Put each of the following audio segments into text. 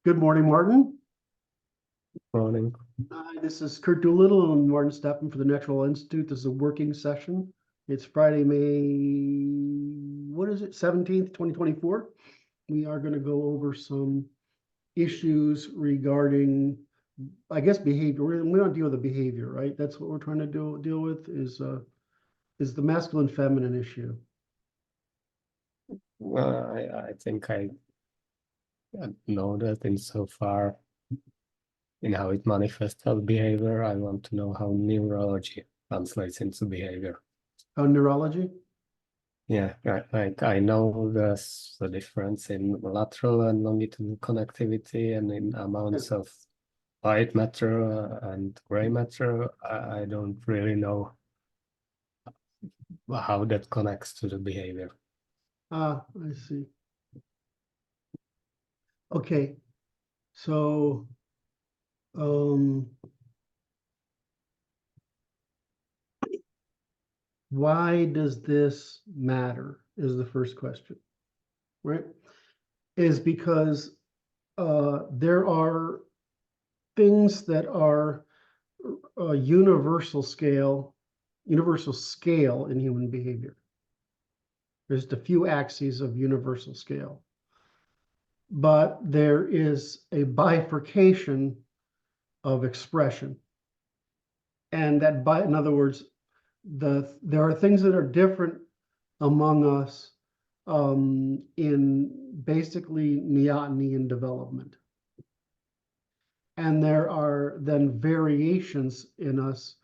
Good morning, Martin. Morning. Hi, this is Kurt Doolittle and Martin Steppen for the Natural Institute. This is a working session. It's Friday, what is it, 17th, 2024. We are going to go over some issues regarding, I guess, behavior. We don't deal with the behavior, right? That's what we're trying to deal with is the masculine feminine issue. Well, I think I know that insofar in how it manifests as behavior. I want to know how neurology translates into behavior. How neurology? Yeah, I know there's a difference in lateral and longitudinal connectivity and in amounts of white matter and gray matter. I don't really know how that connects to the behavior. Ah, I see. Okay, so why does this matter is the first question, right? Is because there are things that are universal scale in human behavior. There's a few axes of universal scale, but there is a bifurcation of expression. And in other words, there are things that are different among us in basically neoteny and development. And there are then variations in us,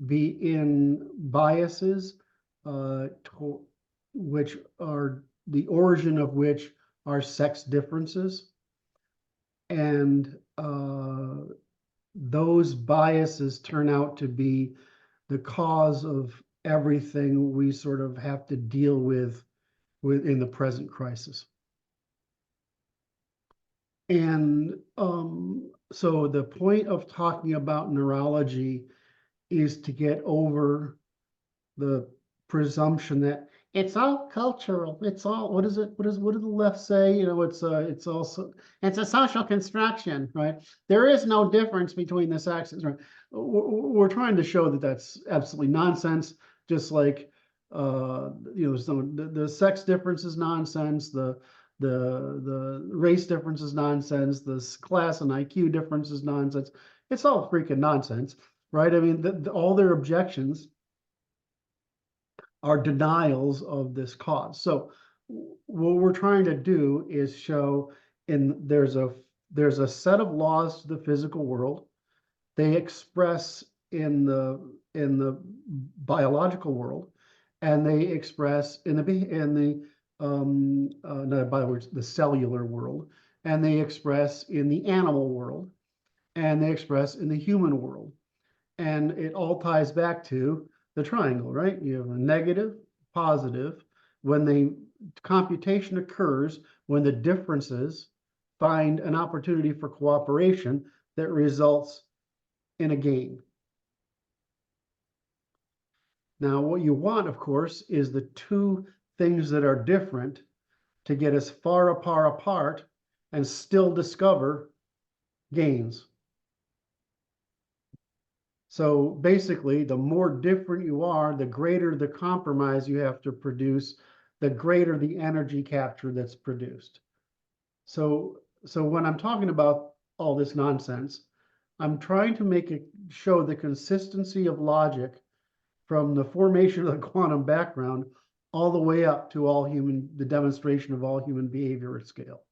be in biases, which are the origin of which are sex differences. And those biases turn out to be the cause of everything we sort of have to deal with in the present crisis. And so the point of talking about neurology is to get over the presumption that it's all cultural. It's all, what did the left say? You know, it's also, it's a social construction, right? There is no difference between the sexes, right? We're trying to show that that's absolutely nonsense. Just like, the sex difference is nonsense. The race difference is nonsense. The class and IQ difference is nonsense. It's all freaking nonsense, right? I mean, all their objections are denials of this cause. So what we're trying to do is show there's a set of laws to the physical world. They express in the biological world, and they express in the the cellular world, and they express in the animal world, and they express in the human world. And it all ties back to the triangle, right? You have a negative, positive. When the computation occurs, when the differences find an opportunity for cooperation that results in a gain. Now, what you want, of course, is the two things that are different to get as far apart and still discover gains. So basically, the more different you are, the greater the compromise you have to produce, the greater the energy capture that's produced. So when I'm talking about all this nonsense, I'm trying to show the consistency of logic from the formation of the quantum background all the way up to the demonstration of all human behavior at scale.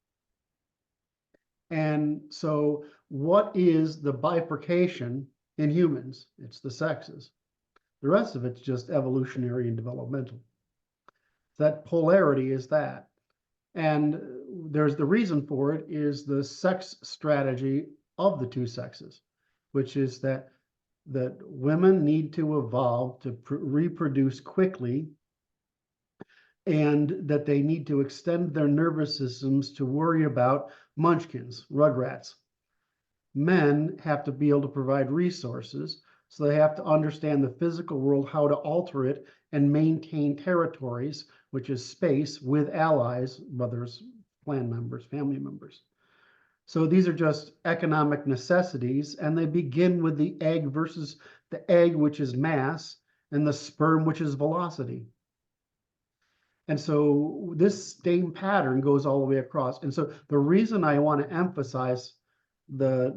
And so what is the bifurcation in humans? It's the sexes. The rest of it's just evolutionary and developmental. That polarity is that. And there's the reason for it is the sex strategy of the two sexes, which is that women need to evolve to reproduce quickly, and that they need to extend their nervous systems to worry about munchkins, rugrats. Men have to be able to provide resources, so they have to understand the physical world, how to alter it and maintain territories, which is space, with allies, mothers, clan members, family members. So these are just economic necessities, and they begin with the egg versus the egg, which is mass, and the sperm, which is velocity. And so this same pattern goes all the way across. And so the reason I want to emphasize the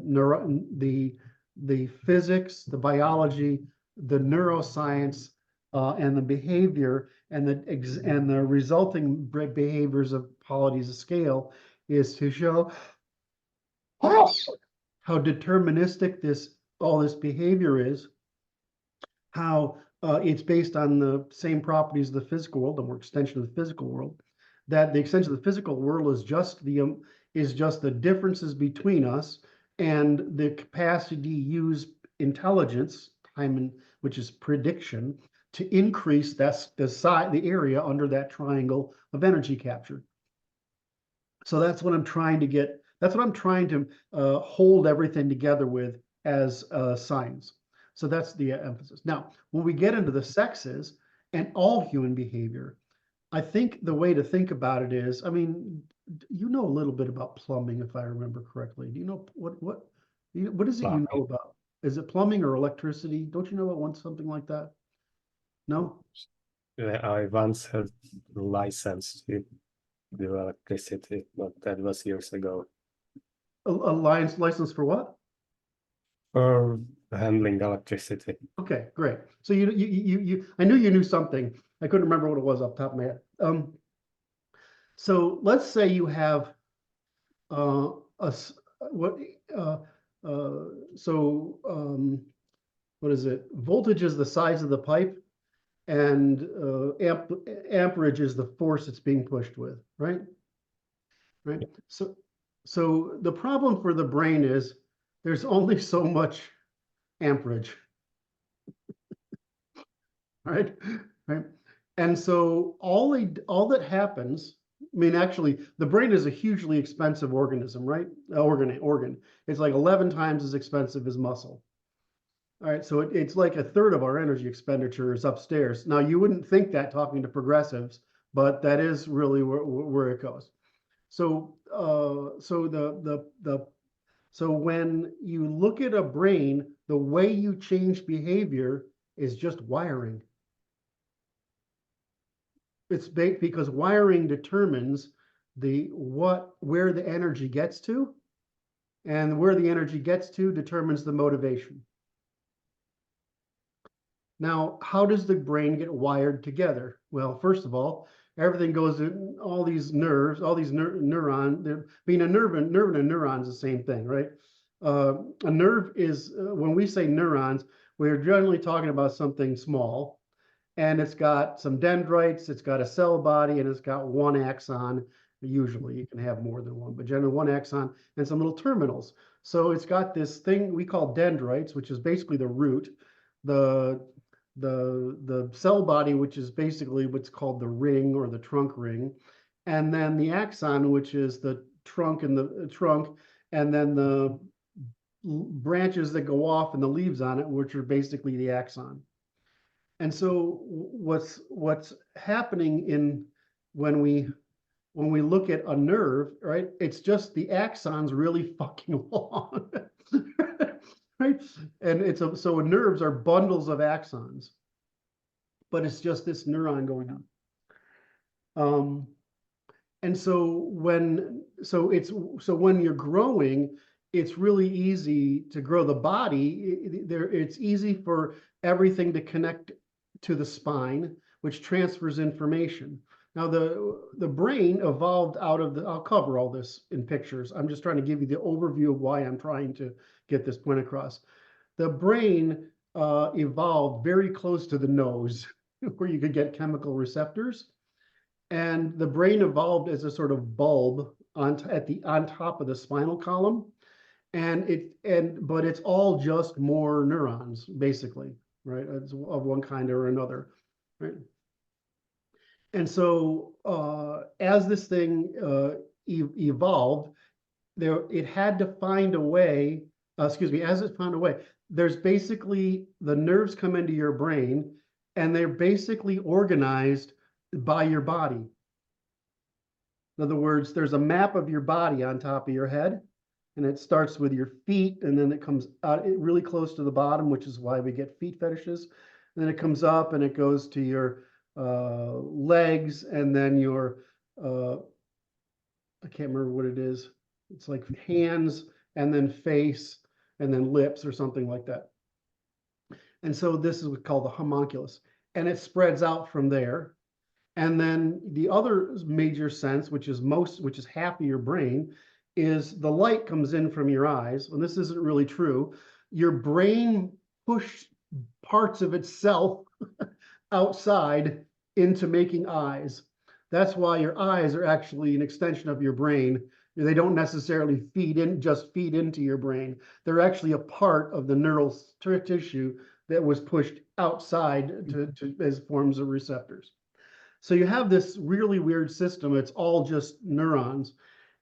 physics, the biology, the neuroscience, and the behavior and the resulting behaviors of qualities of scale is to show how deterministic all this behavior is, how it's based on the same properties of the physical world, the more extension of the physical world, that the extension of the physical world is just the differences between us and the capacity to use intelligence, which is prediction, to increase the area under that triangle of energy capture. So that's what I'm trying to get. That's what I'm trying to hold everything together with as science. So that's the emphasis. Now, when we get into the sexes and all human behavior, I think the way to think about it is, I mean, you know a little bit about plumbing, if I remember correctly. Do you know what is it you know about? Is it plumbing or electricity? Don't you know about something like that? No? I once had a license to do electricity, but that was years ago. A license for what? For handling electricity. Okay, great. So I knew you knew something. I couldn't remember what it was off the top of my head. So let's say you have what uh, so what is it? Voltage is the size of the pipe, and amperage is the force it's being pushed with, right? Right. So the problem for the brain is there's only so much amperage. Right? Right. And so all that happens, I mean, actually, the brain is a hugely expensive organism, right? Organ. It's like 11 times as expensive as muscle. All right, so it's like a third of our energy expenditure is upstairs. Now, you wouldn't think that talking to progressives, but that is really where it goes. So, so when you look at a brain, the way you change behavior is just wiring. It's because wiring determines where the energy gets to, and where the energy gets to determines the motivation. Now, how does the brain get wired together? Well, first of all, everything goes in all these nerves, all these neurons. Being a nerve and a neuron is the same thing, right? A nerve is, when we say neurons, we're generally talking about something small, and it's got some dendrites, it's got a cell body, and it's got one axon. Usually you can have more than one, but generally one axon and some little terminals. So it's got this thing we call dendrites, which is basically the root, the cell body, which is basically what's called the ring or the trunk ring, and then the axon, which is the trunk and and then the branches that go off and the leaves on it, which are basically the axon. And so what's happening when we look at a nerve, right? It's just the axon's really fucking long. Right? And so nerves are bundles of axons, but it's just this neuron going on. And so when you're growing, it's really easy to grow the body. It's easy for everything to connect to the spine, which transfers information. Now, the brain evolved out of I'll cover all this in pictures. I'm just trying to give you the overview of why I'm trying to get this point across. The brain evolved very close to the nose, where you could get chemical receptors. And the brain evolved as a sort of bulb on top of the spinal column. But it's all just more neurons, basically, right? It's of one kind or another, right? And so as this thing evolved, it had to find a way, as it found a way, there's basically the nerves come into your brain and they're basically organized by your body. In other words, there's a map of your body on top of your head, And it starts with your feet, and then it comes out really close to the bottom, which is why we get feet fetishes. And then it comes up and it goes to your legs, and then your I can't remember what it is. It's like hands, and then face, and then lips, or something like that. And so this is what's called the homunculus, and it spreads out from there. And then the other major sense, which is half of your brain, is the light comes in from your eyes. And this isn't really true. Your brain pushed parts of itself outside into making eyes. That's why your eyes are actually an extension of your brain. They don't necessarily just feed into your brain. They're actually a part of the neural tissue that was pushed outside as forms of receptors. So you have this really weird system. It's all just neurons,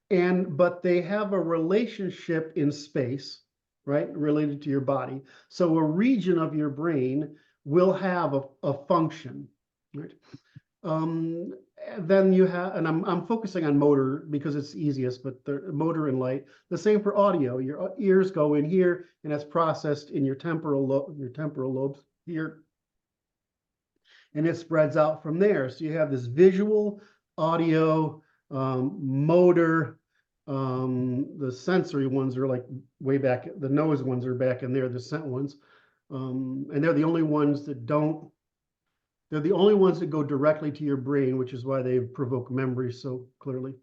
but they have a relationship in space, right, related to your body. So a region of your brain will have a function, right? Then you have, and I'm focusing on motor because it's easiest, but the motor and light. The same for audio. Your ears go in here, and that's processed in your temporal lobes here, and it spreads out from there. So you have this visual, audio, motor. The sensory ones are like way back. The nose ones are back in there. The scent ones, and they're the only ones that don't. They're the only ones that go directly to your brain, which is why they provoke memory so clearly.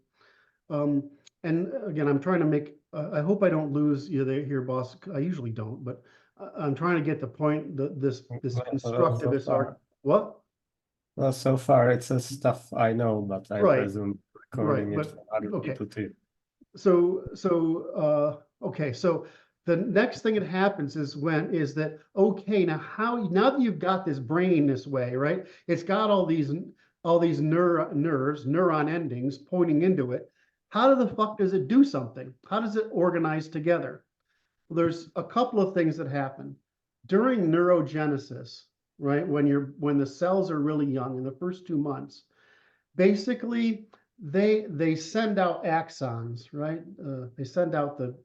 And again, I'm trying to make. I hope I don't lose you here, boss. I usually don't, but I'm trying to get the point. This constructivist argument. What? Well, so far it's a stuff I know, but I Right, presume right, recording it but for other okay. people too. Okay, so the next thing that happens is that okay, now that you've got this brain this way, right? It's got all these neuron endings pointing into it. How the fuck does it do something? How does it organize together? Well, there's a couple of things that happen during neurogenesis, right? When the cells are really young in the first 2 months, basically they send out axons, right? They send out the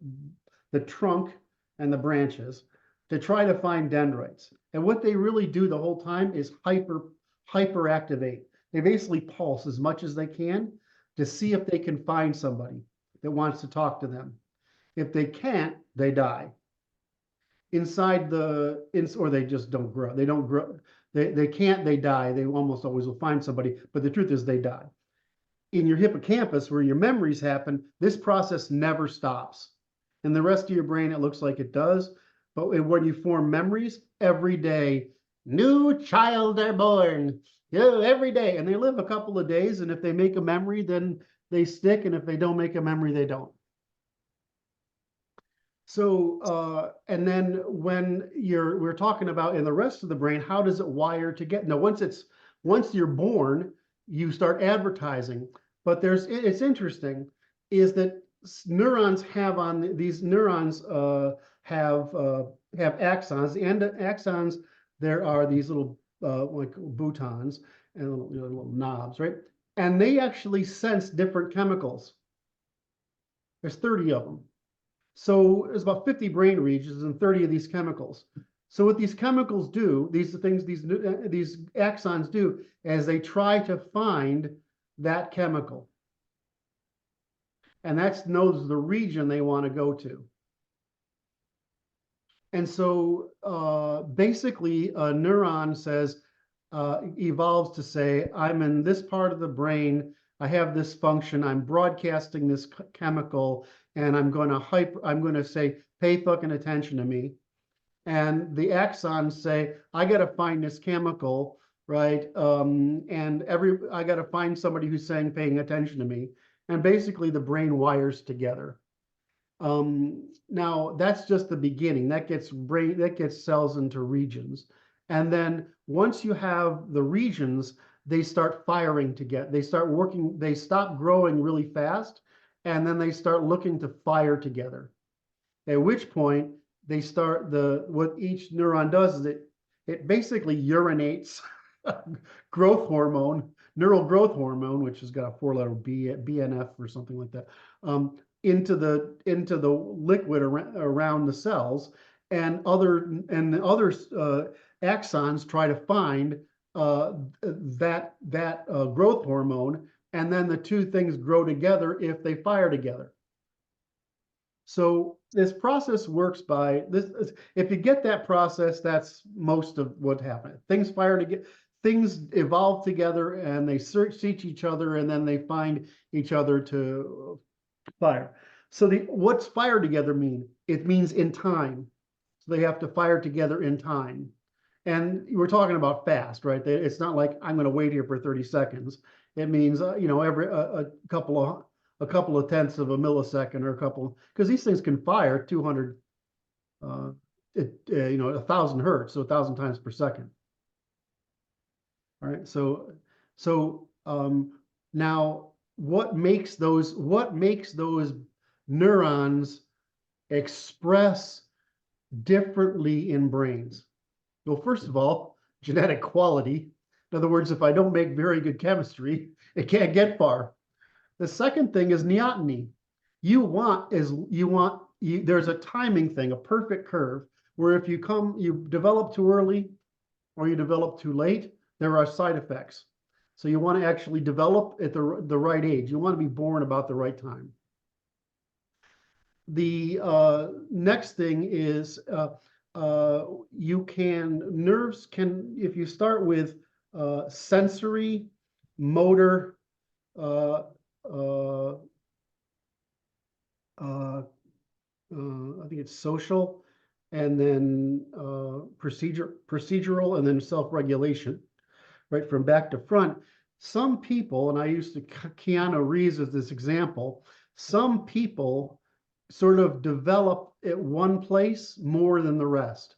trunk and the branches to try to find dendrites. And what they really do the whole time is hyperactivate. They basically pulse as much as they can to see if they can find somebody that wants to talk to them. If they can't, they die. Or they just don't grow. They don't grow. They can't, they die. They almost always will find somebody, but the truth is they die. In your hippocampus, where your memories happen, this process never stops. In the rest of your brain, it looks like it does. But when you form memories, every day, new child are born. Every day. And they live a couple of days. And if they make a memory, then they stick. And if they don't make a memory, they don't. So, and then when we're talking about in the rest of the brain, how does it wire together? Now, once you're born, you start advertising. But it's interesting is that these neurons have axons. And axons, there are these little like boutons and little knobs, right? And they actually sense different chemicals. There's 30 of them. So there's about 50 brain regions and 30 of these chemicals. So what these chemicals do, these axons do, is they try to find that chemical. And that knows the region they want to go to. And so basically a neuron evolves to say, I'm in this part of the brain, I have this function, I'm broadcasting this chemical, and I'm going to say, pay fucking attention to me. And the axons say, I got to find this chemical, right? I got to find somebody who's saying, paying attention to me. And basically the brain wires together. Now that's just the beginning. That gets cells into regions. And then once you have the regions, they start firing together. They start working, they stop growing really fast, and then they start looking to fire together. At which point they start what each neuron does is it basically urinates growth hormone, neural growth hormone, which has got a 4-letter BNF or something like that, into the liquid around the cells, and the other axons try to find that growth hormone, and then the two things grow together if they fire together. So this process works by this. If you get that process, that's most of what happened. Things fire together, things evolve together, and they search each other, and then they find each other to fire. So what's fire together mean? It means in time. So they have to fire together in time. And we're talking about fast, right? It's not like I'm going to wait here for 30 seconds. It means every a couple of tenths of a millisecond, or a couple, because these things can fire 200 1,000 hertz, so 1,000 times per second. All right, so now what makes those neurons express differently in brains? Well, first of all, genetic quality. In other words, if I don't make very good chemistry, it can't get far. The second thing is neoteny. There's a timing thing, a perfect curve, where if you develop too early or you develop too late, there are side effects. So you want to actually develop at the right age. You want to be born about the right time. The next thing is nerves can, if you start with sensory, motor, I think it's social, and then procedural, and then self-regulation, right, from back to front. Some people, and I used to Keanu Reeves as this example, some people sort of develop at one place more than the rest.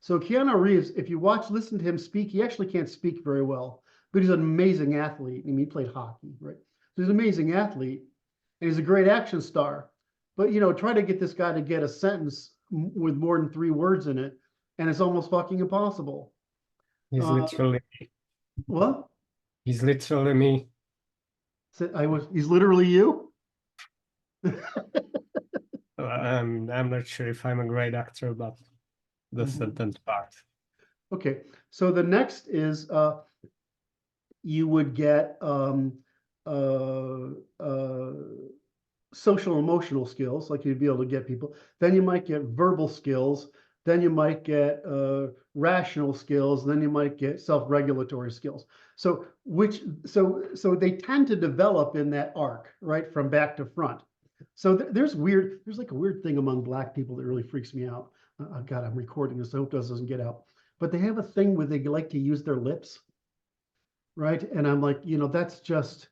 So Keanu Reeves, if you listen to him speak, he actually can't speak very well, but he's an amazing athlete. I mean, he played hockey, right? So he's an amazing athlete, and he's a great action star. But try to get this guy to get a sentence with more than 3 words in it, and it's almost fucking impossible. He's literally What? He's literally me. He's literally you? I'm not sure if I'm a great actor, but the sentence part. Okay, so the next is you would get social emotional skills, like you'd be able to get people. Then you might get verbal skills. Then you might get rational skills. Then you might get self-regulatory skills. So they tend to develop in that arc, right, from back to front. So there's like a weird thing among Black people that really freaks me out. God, I'm recording this. I hope this doesn't get out. But they have a thing where they like to use their lips, right? And I'm like, that's just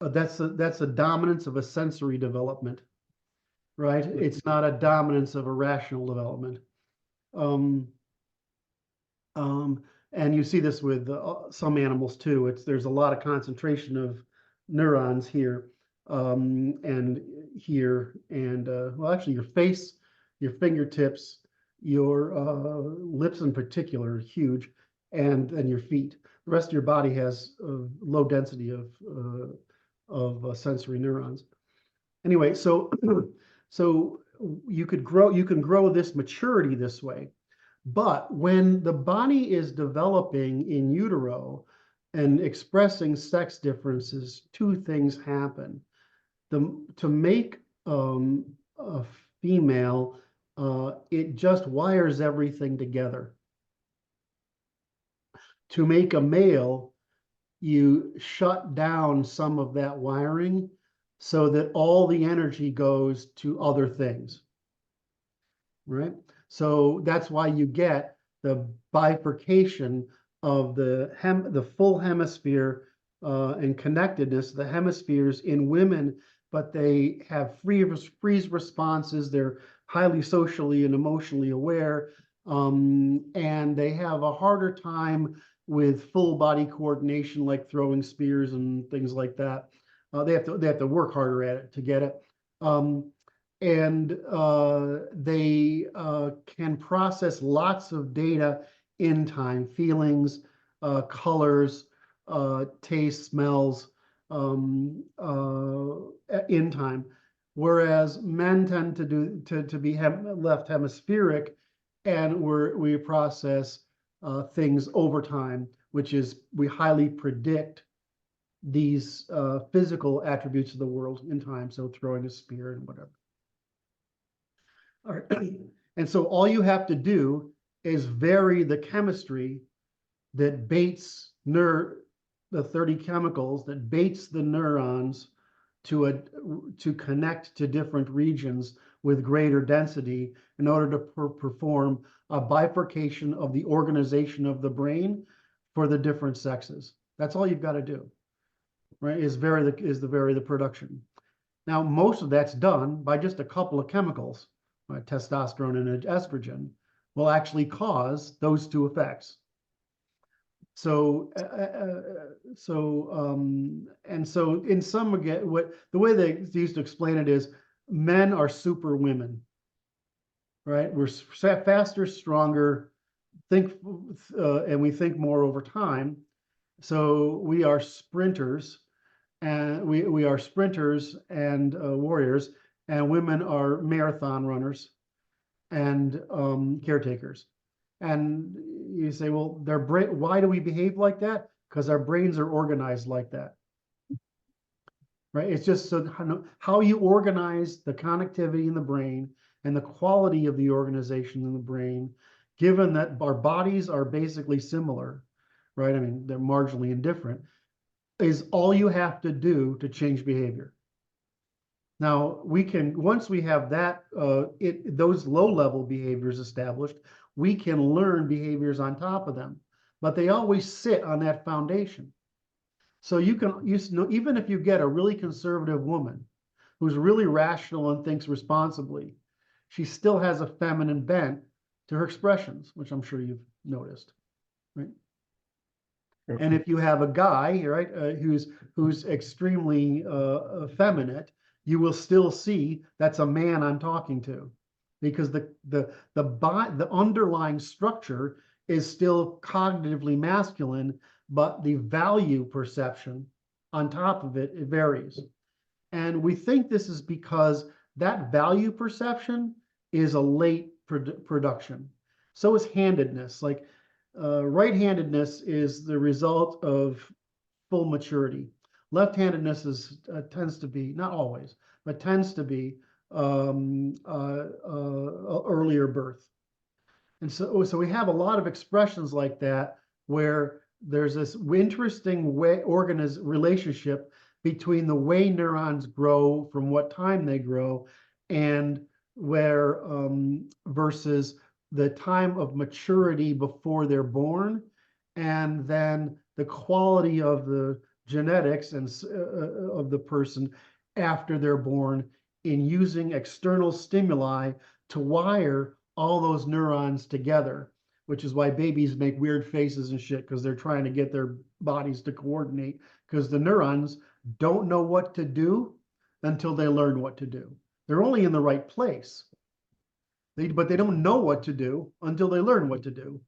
that's a dominance of a sensory development, right? It's not a dominance of a rational development. And you see this with some animals too. There's a lot of concentration of neurons here, and here, and well, actually, your face, your fingertips, your lips in particular are huge, and your feet. The rest of your body has a low density of sensory neurons. Anyway, so you can grow this maturity this way. But when the body is developing in utero and expressing sex differences, 2 things happen. To make a female, it just wires everything together. To make a male, you shut down some of that wiring so that all the energy goes to other things, right? So that's why you get the bifurcation of the full hemisphere and connectedness, the hemispheres in women, but they have freeze responses. They're highly socially and emotionally aware, and they have a harder time with full body coordination, like throwing spears and things like that. They have to work harder at it to get it. And they can process lots of data in time, feelings, colors, taste, smells, in time. whereas men tend to be left hemispheric, and we process things over time, which is we highly predict these physical attributes of the world in time. So throwing a spear and whatever. All right. And so all you have to do is vary the chemistry that baits the 30 chemicals that baits the neurons to connect to different regions with greater density in order to perform a bifurcation of the organization of the brain for the different sexes. That's all you've got to do, right? Is vary the production. Now, most of that's done by just a couple of chemicals, right? Testosterone and estrogen will actually cause those two effects. So, and so in some, again, the way they used to explain it is men are super women, right? We're faster, stronger, and we think more over time. So we are sprinters, and we are sprinters and warriors, and women are marathon runners and caretakers. And you say, well, why do we behave like that? Because our brains are organized like that, right? It's just so how you organize the connectivity in the brain and the quality of the organization in the brain, given that our bodies are basically similar, right? I mean, they're marginally indifferent, is all you have to do to change behavior. Now, once we have that, those low-level behaviors established, we can learn behaviors on top of them, but they always sit on that foundation. So even if you get a really conservative woman who's really rational and thinks responsibly, she still has a feminine bent to her expressions, which I'm sure you've noticed, right? And if you have a guy, right, who's extremely effeminate, you will still see that's a man I'm talking to, because the underlying structure is still cognitively masculine, but the value perception on top of it varies. And we think this is because that value perception is a late production. So is handedness. Like right-handedness is the result of full maturity. Left-handedness tends to be, not always, but tends to be earlier birth. And so we have a lot of expressions like that where there's this interesting relationship between the way neurons grow from what time they grow and where versus the time of maturity before they're born, and then the quality of the genetics and of the person after they're born in using external stimuli to wire all those neurons together, which is why babies make weird faces and shit, because they're trying to get their bodies to coordinate, because the neurons don't know what to do until they learn what to do. They're only in the right place, but they don't know what to do until they learn what to do.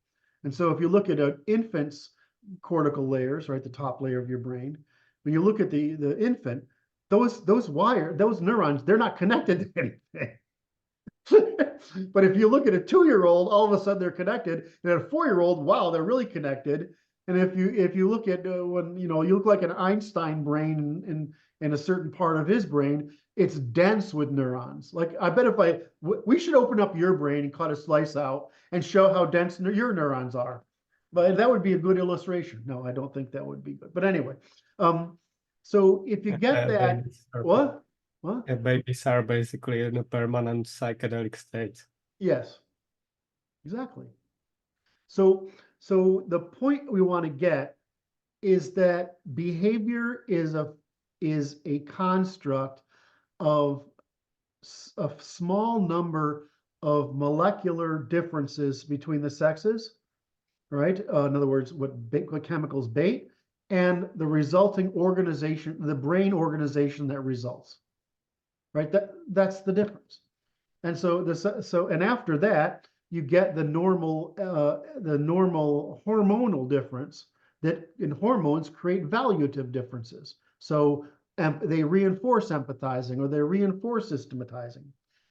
And so if you look at an infant's cortical layers, right, the top layer of your brain, when you look at the infant, those neurons, they're not connected to anything. But if you look at a 2-year-old, all of a sudden they're connected, and a 4-year-old, wow, they're really connected. And if you look at when you look like an Einstein brain in a certain part of his brain, it's dense with neurons. Like I bet we should open up your brain and cut a slice out and show how dense your neurons are. But that would be a good illustration. No, I don't think that would be good. But anyway, so if you get that, what? Babies are basically in a permanent psychedelic state. Yes, exactly. So the point we want to get is that behavior is a construct of a small number of molecular differences between the sexes, right? In other words, what chemicals bait, and the resulting organization, the brain organization that results, right? That's the difference. And so and after that, you get the normal hormonal difference that in hormones create valuative differences. So they reinforce empathizing, or they reinforce systematizing.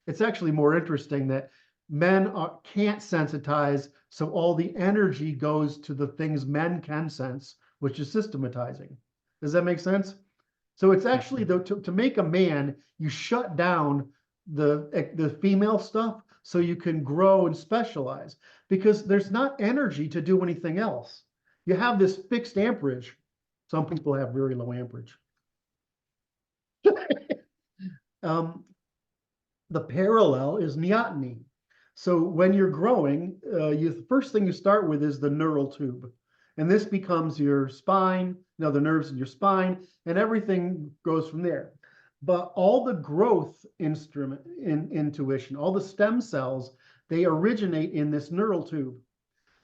It's actually more interesting that men can't sensitize, so all the energy goes to the things men can sense, which is systematizing. Does that make sense? So it's actually, though, to make a man, you shut down the female stuff so you can grow and specialize, because there's not energy to do anything else. You have this fixed amperage. Some people have very low amperage. The parallel is neoteny. So when you're growing, the first thing you start with is the neural tube. And this becomes your spine, the nerves in your spine, and everything goes from there. But all the growth intuition, all the stem cells, they originate in this neural tube.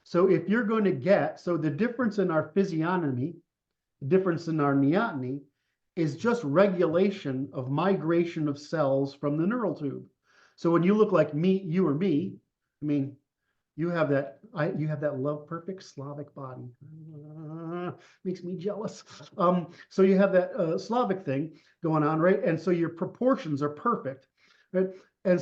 So if you're going to so the difference in our physiognomy, the difference in our neoteny, is just regulation of migration of cells from the neural tube. So when you look like me, you or me, I mean, you have that love perfect Slavic body. Makes me jealous. So you have that Slavic thing going on, right? And so your proportions are perfect, right? And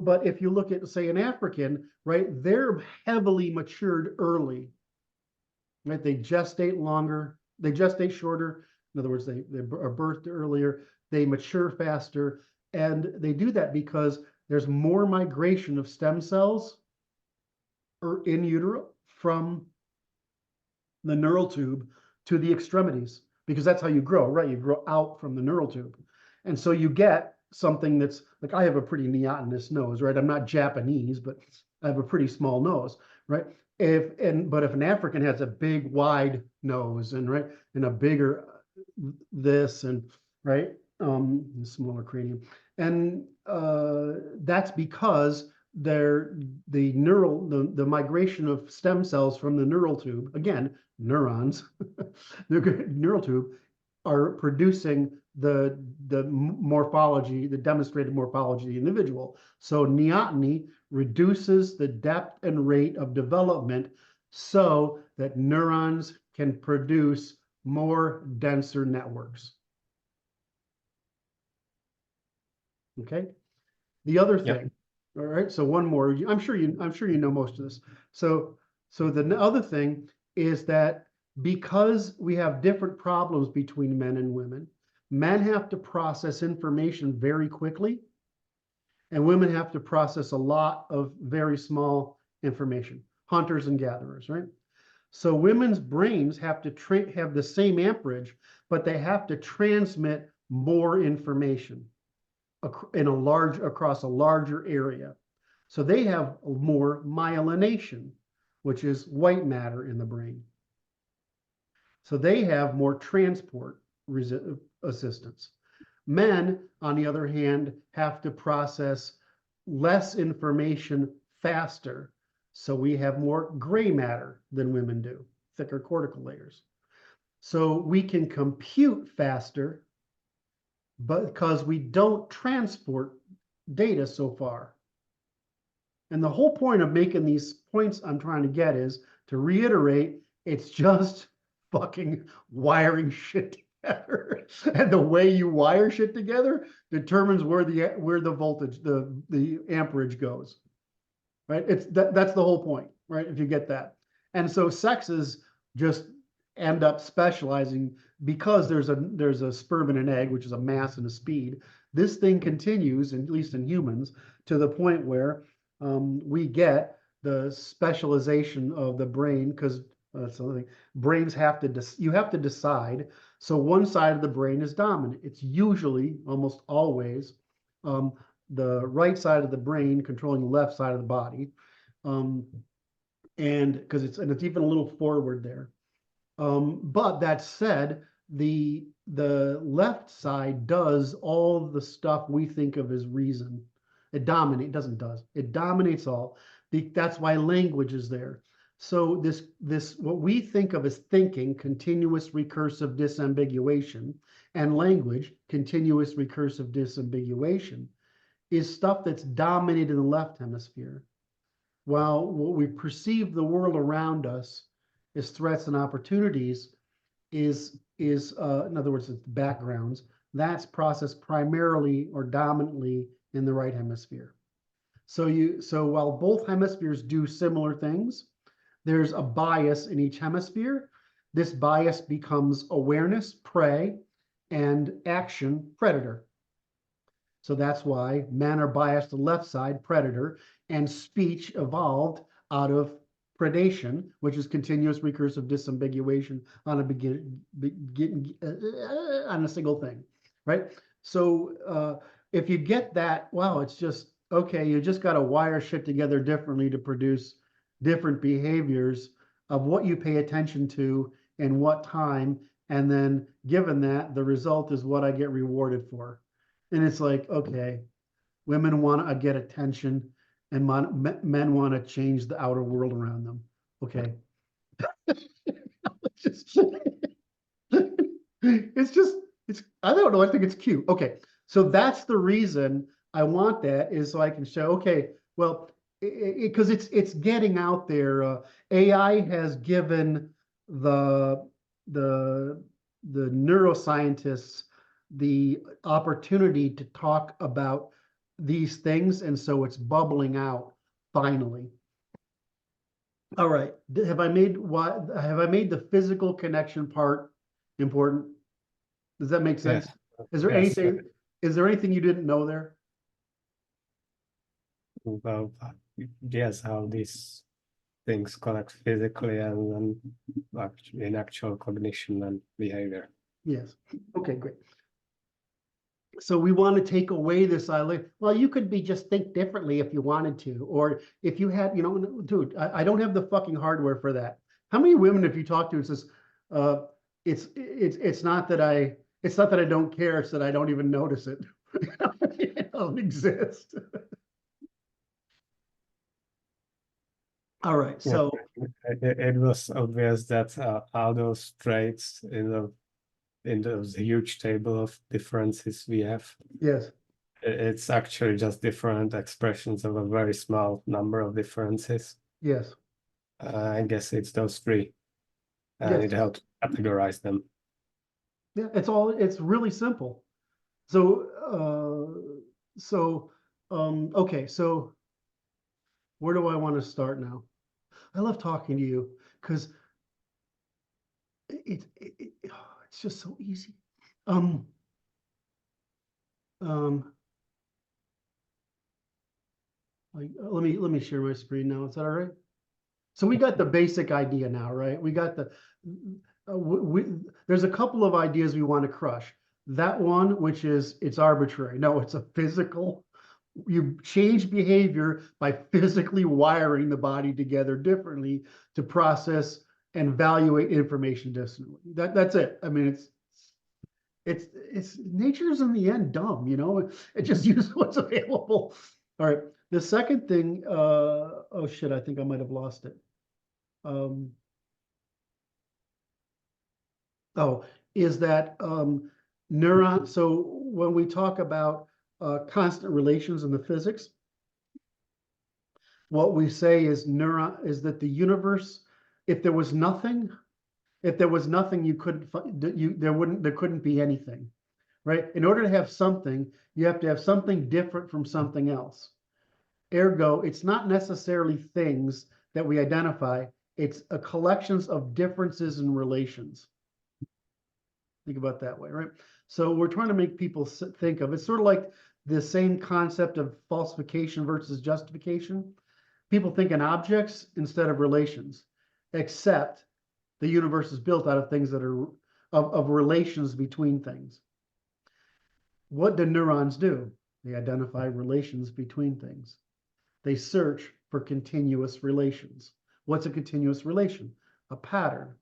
but if you look at, say, an African, right, they're heavily matured early, right? They gestate longer, they gestate shorter. In other words, they are birthed earlier, they mature faster, and they do that because there's more migration of stem cells or in utero from the neural tube to the extremities, because that's how you grow, right? You grow out from the neural tube. And so you get something that's like, I have a pretty neotenous nose, right? I'm not Japanese, but I have a pretty small nose, right? But if an African has a big wide nose, and right, and a bigger this, and right, smaller cranium, and that's because the migration of stem cells from the neural tube, again, neurons, the neural tube, are producing the morphology, the demonstrated morphology of the individual. So neoteny reduces the depth and rate of development so that neurons can produce more denser networks. Okay. The other thing, all right. So one more. I'm sure you know most of this. So the other thing is that because we have different problems between men and women, men have to process information very quickly, and women have to process a lot of very small information. Hunters and gatherers, right? So women's brains have to have the same amperage, but they have to transmit more information across a larger area. So they have more myelination, which is white matter in the brain. So they have more transport assistance. Men, on the other hand, have to process less information faster. So we have more gray matter than women do, thicker cortical layers. So we can compute faster, but because we don't transport data so far. And the whole point of making these points I'm trying to get is to reiterate, it's just fucking wiring shit together. And the way you wire shit together determines where the voltage, the amperage goes. Right? That's the whole point, right? If you get that. And so sexes just end up specializing because there's a sperm and an egg, which is a mass and a speed. This thing continues, at least in humans, to the point where we get the specialization of the brain, because brains have to you have to decide. So one side of the brain is dominant. It's usually, almost always, the right side of the brain controlling the left side of the body, and because it's even a little forward there. But that said, the left side does all the stuff we think of as reason. It dominates all. That's why language is there. So this what we think of as thinking, continuous recursive disambiguation, and language, continuous recursive disambiguation, is stuff that's dominated in the left hemisphere. While what we perceive the world around us as threats and opportunities is is, in other words, it's backgrounds, that's processed primarily or dominantly in the right hemisphere. So while both hemispheres do similar things, there's a bias in each hemisphere. This bias becomes awareness, prey, and action, predator. So that's why men are biased to the left side, predator, and speech evolved out of predation, which is continuous recursive disambiguation on on a single thing, right? So if you get that, wow, it's just okay. You just got to wire shit together differently to produce different behaviors of what you pay attention to and what time, and then given that, the result is what I get rewarded for. And it's like, okay, women want to get attention and men want to change the outer world around them. Okay. it's just, I don't know. I think it's cute. Okay. So that's the reason I want that, is so I can show, okay, well, because it's getting out there. AI has given the, the, the neuroscientists the opportunity to talk about these things, and so it's bubbling out finally. All right, have I made the physical connection part important? Does that make sense? Yes. Is there Yes. anything you didn't know there? Well, yes, how these things connect physically and in actual cognition and behavior. Yes. Okay, great. So we want to take away this island. Well, you could be just think differently if you wanted to, or if you had, dude, I don't have the fucking hardware for that. How many women have you talked to and says, it's not that I don't care, it's that I don't even notice it. It doesn't exist. All right, so it was obvious that all those traits in those huge table of differences we have, yes, it's actually just different expressions of a very small number of differences. yes, I guess it's those three, and yes, it helps categorize them. yeah. It's really simple. So okay, so where do I want to start now? I love talking to you because it's just so easy. Um, um, let me share my screen now. Is that all right? So we got the basic idea now, right? We got the there's a couple of ideas we want to crush. That one, which is it's arbitrary. No, it's a physical. You change behavior by physically wiring the body together differently to process and evaluate information differently. That's it. I mean, it's nature's in the end dumb, it just uses what's available. All right. The second thing, oh shit, I think I might have lost it. Oh, is that neuron. So when we talk about constant relations in the physics, what we say is is that the universe, if there was nothing, you couldn't there couldn't be anything, right? In order to have something, you have to have something different from something else. Ergo, it's not necessarily things that we identify, it's a collections of differences and relations. Think about it that way, right? So we're trying to make people think of it's sort of like the same concept of falsification versus justification. People think in objects instead of relations, except the universe is built out of things that are of relations between things. What do neurons do? They identify relations between things. They search for continuous relations. What's a continuous relation? A pattern.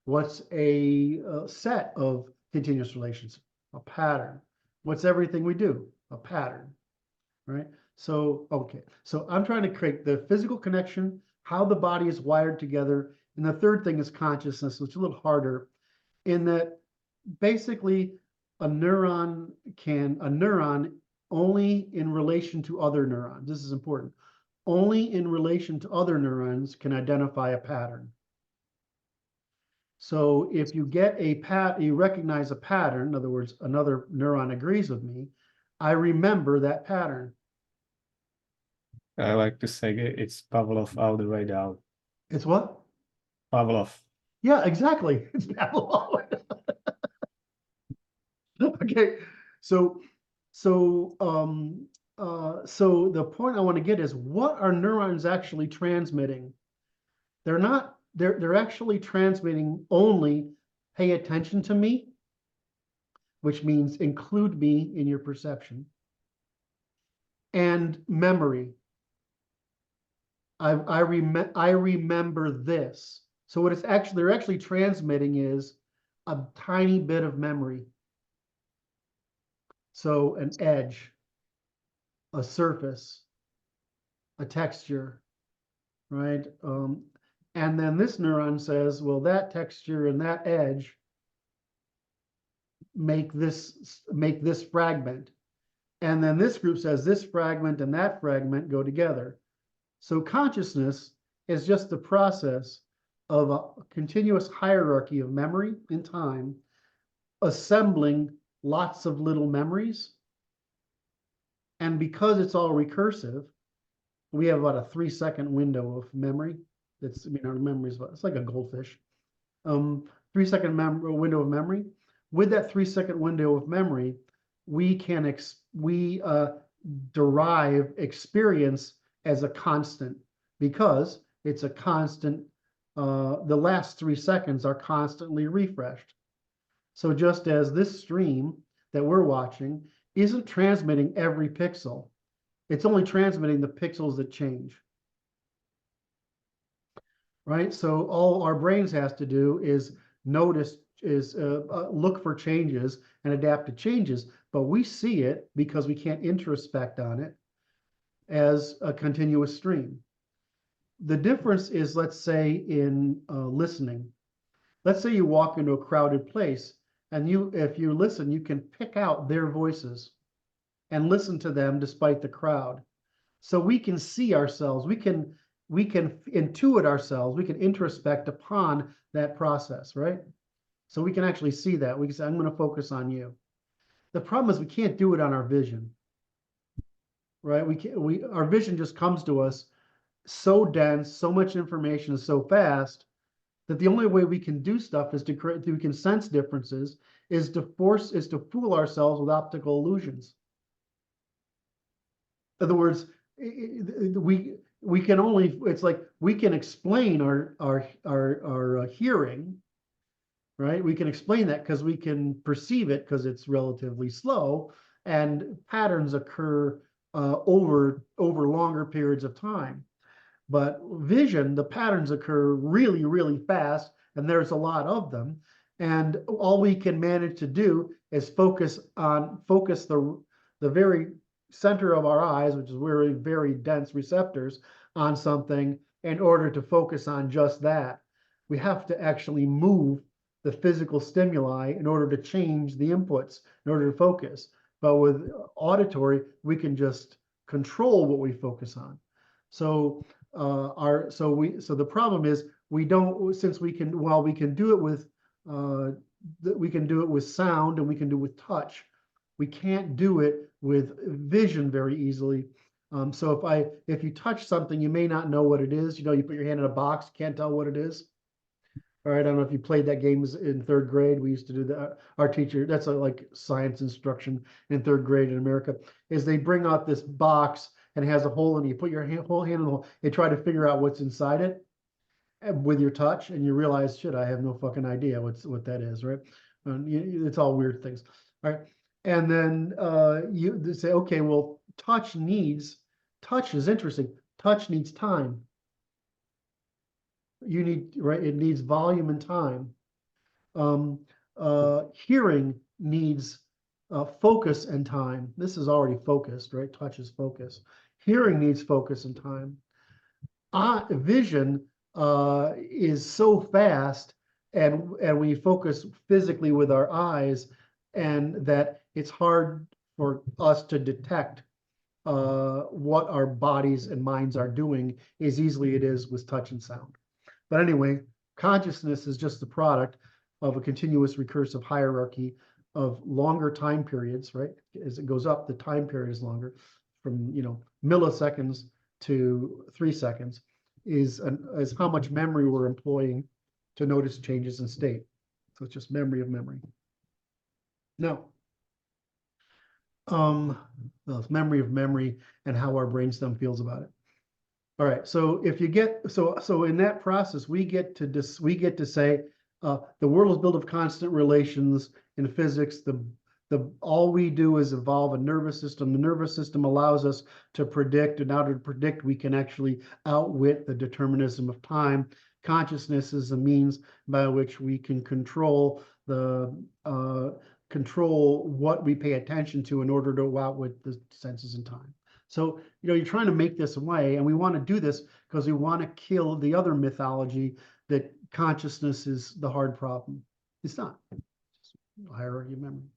What's a set of continuous relations? A pattern. What's everything we do? A pattern, right? So, okay. So I'm trying to create the physical connection, how the body is wired together. And the third thing is consciousness, which is a little harder in that basically a neuron only in relation to other neurons. This is important. Only in relation to other neurons can identify a pattern. So if you get you recognize a pattern, in other words, another neuron agrees with me, I remember that pattern. I like to say it's Pavlov all the way down. It's what? Pavlov. Yeah, exactly. It's Pavlov. Okay, so so the point I want to get is, what are neurons actually transmitting? They're actually transmitting only pay attention to me, which means include me in your perception, and memory. I remember this. So what they're actually transmitting is a tiny bit of memory. So an edge, a surface, a texture, right? And then this neuron says, well, that texture and that edge make this fragment. And then this group says this fragment and that fragment go together. So consciousness is just the process of a continuous hierarchy of memory in time, assembling lots of little memories. And because it's all recursive, we have about a 3-second window of memory. Our memory it's like a goldfish. 3-second window of memory. With that 3-second window of memory, we can derive experience as a constant, because it's a constant. The last 3 seconds are constantly refreshed. So just as this stream that we're watching isn't transmitting every pixel, it's only transmitting the pixels that change. Right? So all our brains has to do is look for changes and adapt to changes, but we see it because we can't introspect on it as a continuous stream. The difference is, let's say, in listening. Let's say you walk into a crowded place, and if you listen, you can pick out their voices and listen to them despite the crowd. So we can see ourselves, we can intuit ourselves, we can introspect upon that process, right? So we can actually see that. We can say, I'm going to focus on you. The problem is we can't do it on our vision, right? Our vision just comes to us so dense, so much information so fast, that the only way we can do stuff is we can sense differences, is to fool ourselves with optical illusions. In other words, we can only, it's like we can explain our hearing, right? We can explain that because we can perceive it because it's relatively slow, and patterns occur over longer periods of time. But vision, the patterns occur really, really fast, and there's a lot of them. And all we can manage to do is focus the very center of our eyes, which is very, very dense receptors, on something in order to focus on just that. We have to actually move the physical stimuli in order to change the inputs, in order to focus. But with auditory, we can just control what we focus on. So the problem is, we don't, since we can, while we can do it with sound, and we can do it with touch, we can't do it with vision very easily. So if you touch something, you may not know what it is. You put your hand in a box, can't tell what it is. All right, I don't know if you played that game in 3rd grade. We used to do that. Our teacher, that's like science instruction in 3rd grade in America, is they bring out this box and it has a hole, and you put your whole hand in the hole and try to figure out what's inside it with your touch, and you realize, shit, I have no fucking idea what that is, right? It's all weird things, right? And then you say, okay, well, touch is interesting. Touch needs time. It needs volume and time. Hearing needs focus and time. This is already focused, right? Touch is focus. Hearing needs focus and time. Vision is so fast, and we focus physically with our eyes, and that it's hard for us to detect what our bodies and minds are doing as easily it is with touch and sound. But anyway, Consciousness is just the product of a continuous recursive hierarchy of longer time periods, right? As it goes up, the time period is longer, from milliseconds to 3 seconds, is how much memory we're employing to notice changes in state. So it's just memory of memory. Now, well, it's memory of memory and how our brainstem feels about it. All right, so if you get so in that process, we get to say the world is built of constant relations. In physics, all we do is evolve a nervous system. The nervous system allows us to predict, and now to predict, we can actually outwit the determinism of time. Consciousness is a means by which we can control what we pay attention to in order to outwit the senses in time. So, you're trying to make this way, and we want to do this because we want to kill the other mythology that consciousness is the hard problem. It's not. It's just a hierarchy of memory.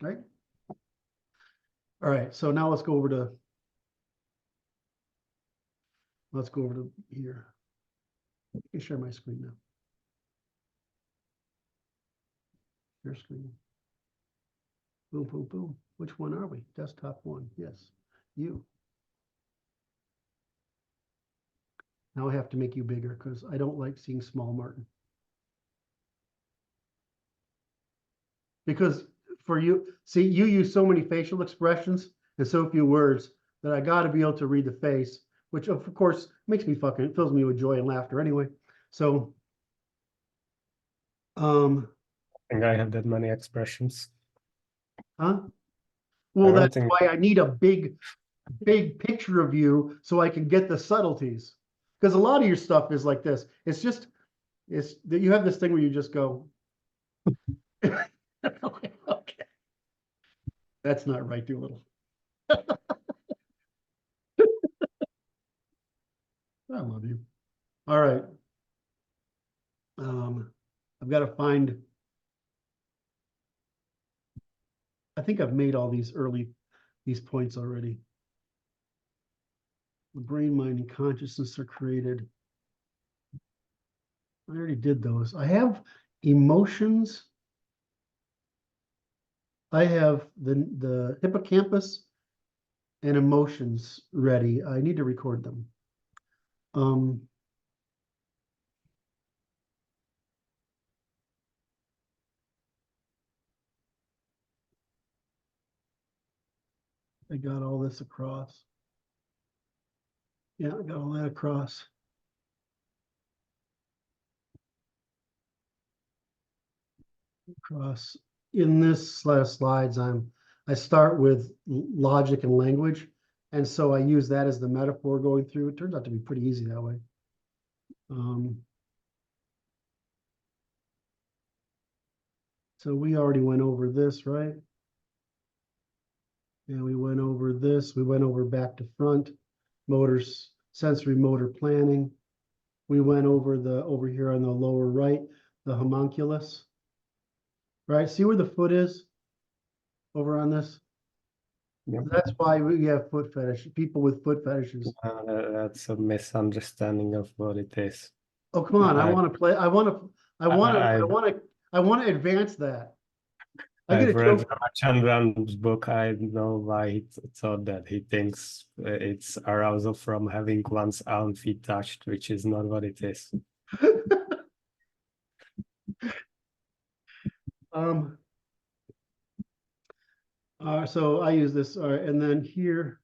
Right? All right, so now let's go over to here. I can share my screen now. Share screen. Boom, boom, boom. Which one are we? Desktop one. Yes, you. Now I have to make you bigger because I don't like seeing small, Martin. Because for you, see, you use so many facial expressions and so few words that I got to be able to read the face, which of course makes me it fills me with joy and laughter anyway. So, I think I have that many expressions. huh? Well, that's why I need a big picture of you so I can get the subtleties. Because a lot of your stuff is like this. It's that you have this thing where you just go, okay. That's not right, Doolittle. I love you. All right. I've got to find. I think I've made all these points already. The brain, mind, and consciousness are created. I already did those. I have emotions. I have the hippocampus and emotions ready. I need to record them. I got all this across. Yeah, I got all that across. In this slides, I start with logic and language, and so I use that as the metaphor going through. It turns out to be pretty easy that way. So we already went over this, right? Yeah, we went over this. We went over back to front, sensory motor planning. We went over over here on the lower right, the homunculus. Right, see where the foot is over on this? Yep. That's why we have foot fetish, people with foot fetishes. That's a misunderstanding of what it is. Oh, come on, I want to advance that. I've read Ramachandran's book. I know why he thought that. He thinks it's arousal from having one's own feet touched, which is not what it is. So I use this, and then here,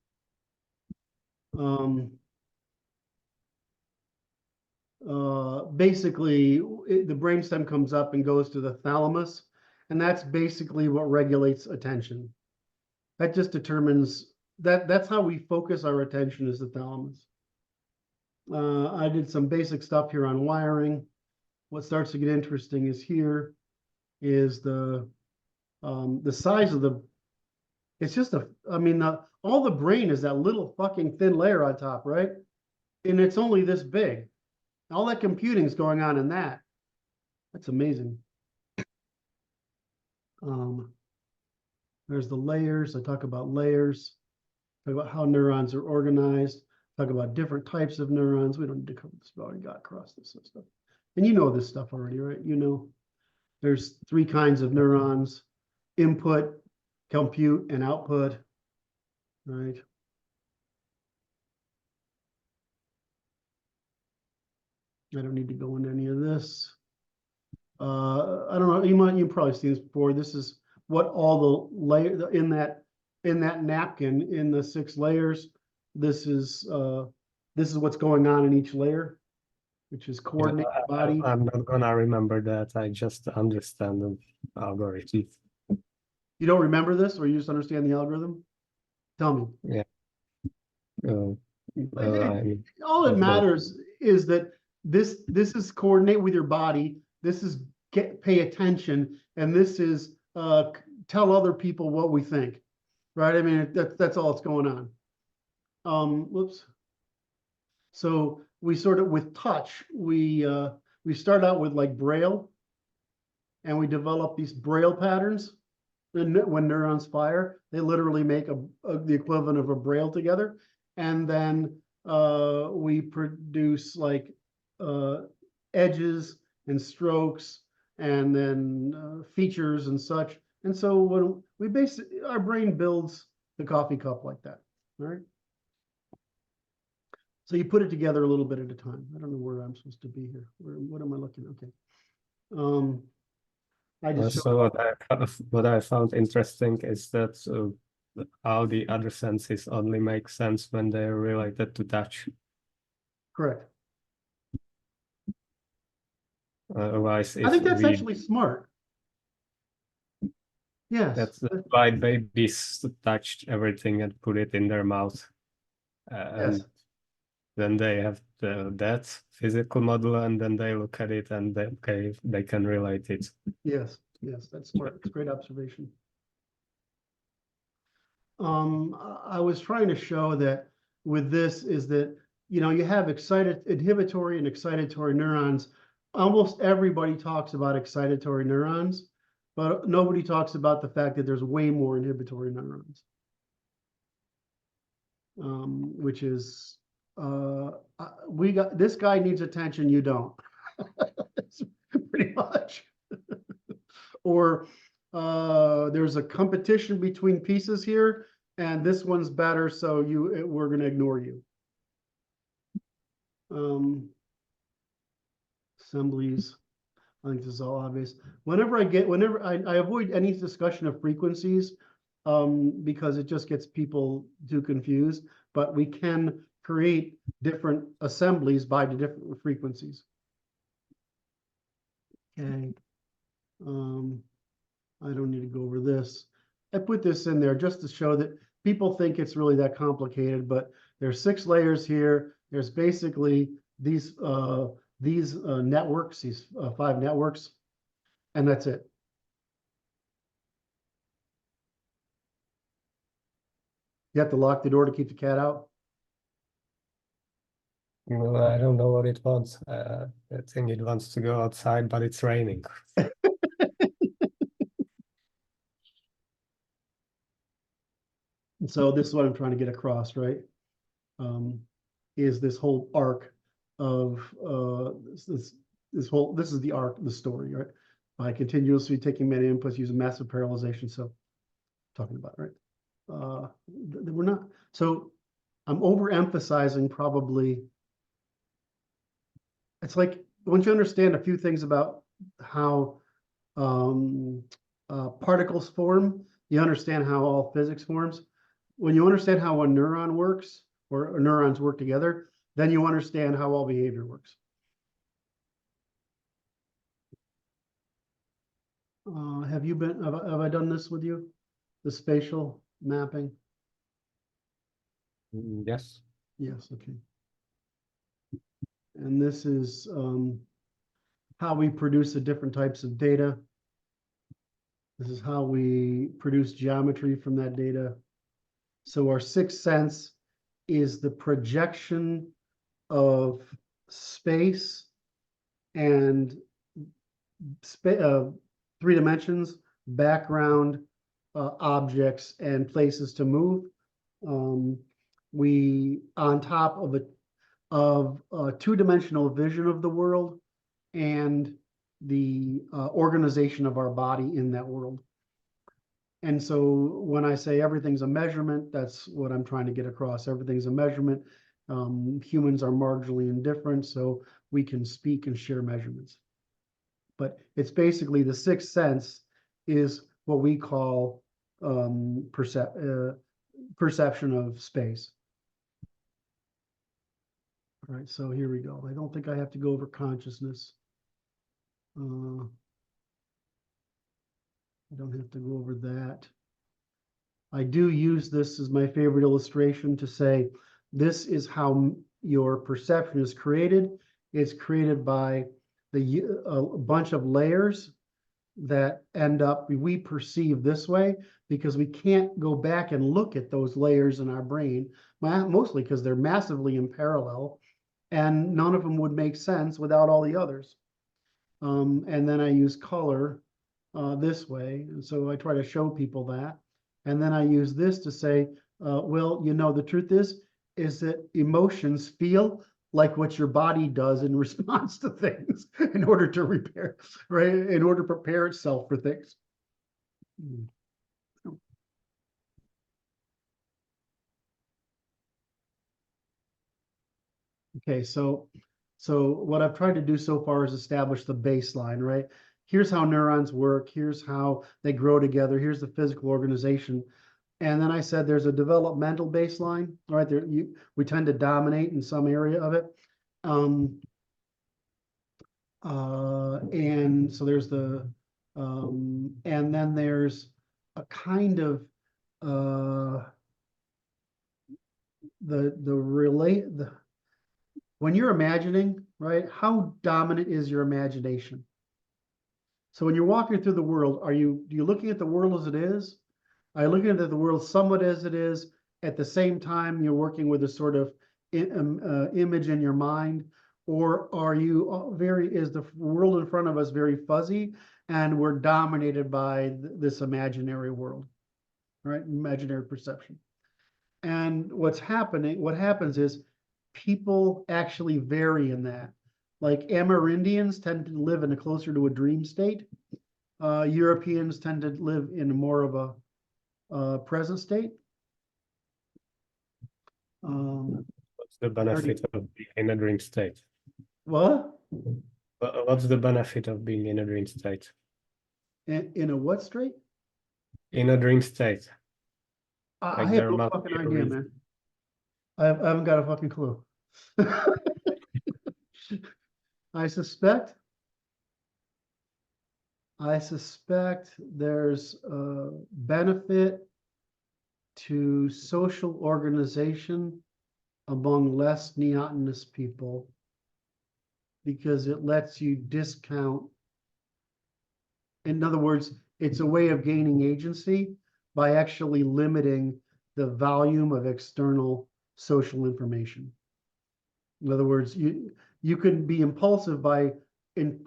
basically the brainstem comes up and goes to the thalamus, and that's basically what regulates attention. That just determines that's how we focus our attention, is the thalamus. I did some basic stuff here on wiring. What starts to get interesting is here is the size of the, it's just all the brain is that little fucking thin layer on top, right? And it's only this big. All that computing is going on in that. That's amazing. There's the layers. I talk about layers, talk about how neurons are organized, talk about different types of neurons. We don't need to cover this, we already got across this stuff. And you know this stuff already, right? You know, there's three kinds of neurons: input, compute, and output, right? I don't need to go into any of this. I don't know, you've probably seen this before. This is what all the layer in that napkin in the 6 layers. This is what's going on in each layer, which is Yeah, coordinate body. I'm not gonna remember that. I just understand the algorithm. You don't remember this, or you just understand the algorithm? Tell me. Yeah. Uh, I mean, All that matters is that this is coordinate with your body. This is pay attention, and this is tell other people what we think, right? I mean, that's all that's going on. Whoops. So we sort of, with touch, we start out with like Braille, and we develop these Braille patterns. And when neurons fire, they literally make the equivalent of a Braille together. And then we produce like edges and strokes, and then features and such. And so when we basically, our brain builds the coffee cup like that, all right? So you put it together a little bit at a time. I don't know where I'm supposed to be here. What am I looking at? Okay. I just so what I found interesting is that all the other senses only make sense when they're related to touch. correct. Otherwise, I if think that's we actually smart. Yes. that's why babies touched everything and put it in their mouth, and Yes. then they have that physical model, and then they look at it and they can relate it. Yes. Yes. That's smart. It's a great observation. I was trying to show that with this is that, you know, you have inhibitory and excitatory neurons. Almost everybody talks about excitatory neurons, but nobody talks about the fact that there's way more inhibitory neurons. Which is, this guy needs attention, you don't. Pretty much. Or there's a competition between pieces here, and this one's better, so we're going to ignore you. Assemblies. I think this is all obvious. Whenever I avoid any discussion of frequencies, because it just gets people too confused, but we can create different assemblies by the different frequencies. Okay. I don't need to go over this. I put this in there just to show that people think it's really that complicated, but there's 6 layers here. There's basically these networks, these 5 networks, and that's it. You have to lock the door to keep the cat out. Well, I don't know what it wants. I think it wants to go outside, but it's raining. So this is what I'm trying to get across, right? Is this whole arc of this is the arc, the story, right? By continuously taking many inputs using massive parallelization. So talking about, right? We're not, so I'm overemphasizing probably. It's like, once you understand a few things about how particles form, you understand how all physics forms. When you understand how a neuron works, or neurons work together, then you understand how all behavior works. Have I done this with you? The spatial mapping? Yes. Yes, okay. And this is how we produce the different types of data. This is how we produce geometry from that data. So our 6th sense is the projection of space and 3 dimensions, background, objects, and places to move. We, on top of a 2-dimensional vision of the world and the organization of our body in that world. And so when I say everything's a measurement, that's what I'm trying to get across. Everything's a measurement. Humans are marginally indifferent, so we can speak and share measurements. But it's basically the sixth sense is what we call perception of space. All right, so here we go. I don't think I have to go over consciousness. I don't have to go over that. I do use this as my favorite illustration to say, this is how your perception is created. It's created by a bunch of layers that end up, we perceive this way because we can't go back and look at those layers in our brain, mostly because they're massively in parallel and none of them would make sense without all the others. And then I use color this way. And so I try to show people that. And then I use this to say, well, you know, the truth is that emotions feel like what your body does in response to things in order to repair, right? In order to prepare itself for things. Okay, so what I've tried to do so far is establish the baseline, right? Here's how neurons work. Here's how they grow together. Here's the physical organization. And then I said there's a developmental baseline, right? We tend to dominate in some area of it. And so there's and then there's a kind of when you're imagining, right? How dominant is your imagination? So when you're walking through the world, are you looking at the world as it is? Are you looking at the world somewhat as it is? At the same time, you're working with a sort of image in your mind, or are you is the world in front of us very fuzzy, and we're dominated by this imaginary world, right? Imaginary perception. And what happens is people actually vary in that. Like Amerindians tend to live in closer to a dream state. Europeans tend to live in more of a present state. What's the benefit of being in a dream state? What? What's the benefit of being in a dream state? In a what state? In a dream state. I Like have there no must fucking be a idea, reason. man. I haven't got a fucking clue. I suspect there's a benefit to social organization among less neotenous people because it lets you discount. In other words, it's a way of gaining agency by actually limiting the volume of external social information. In other words, you can be impulsive by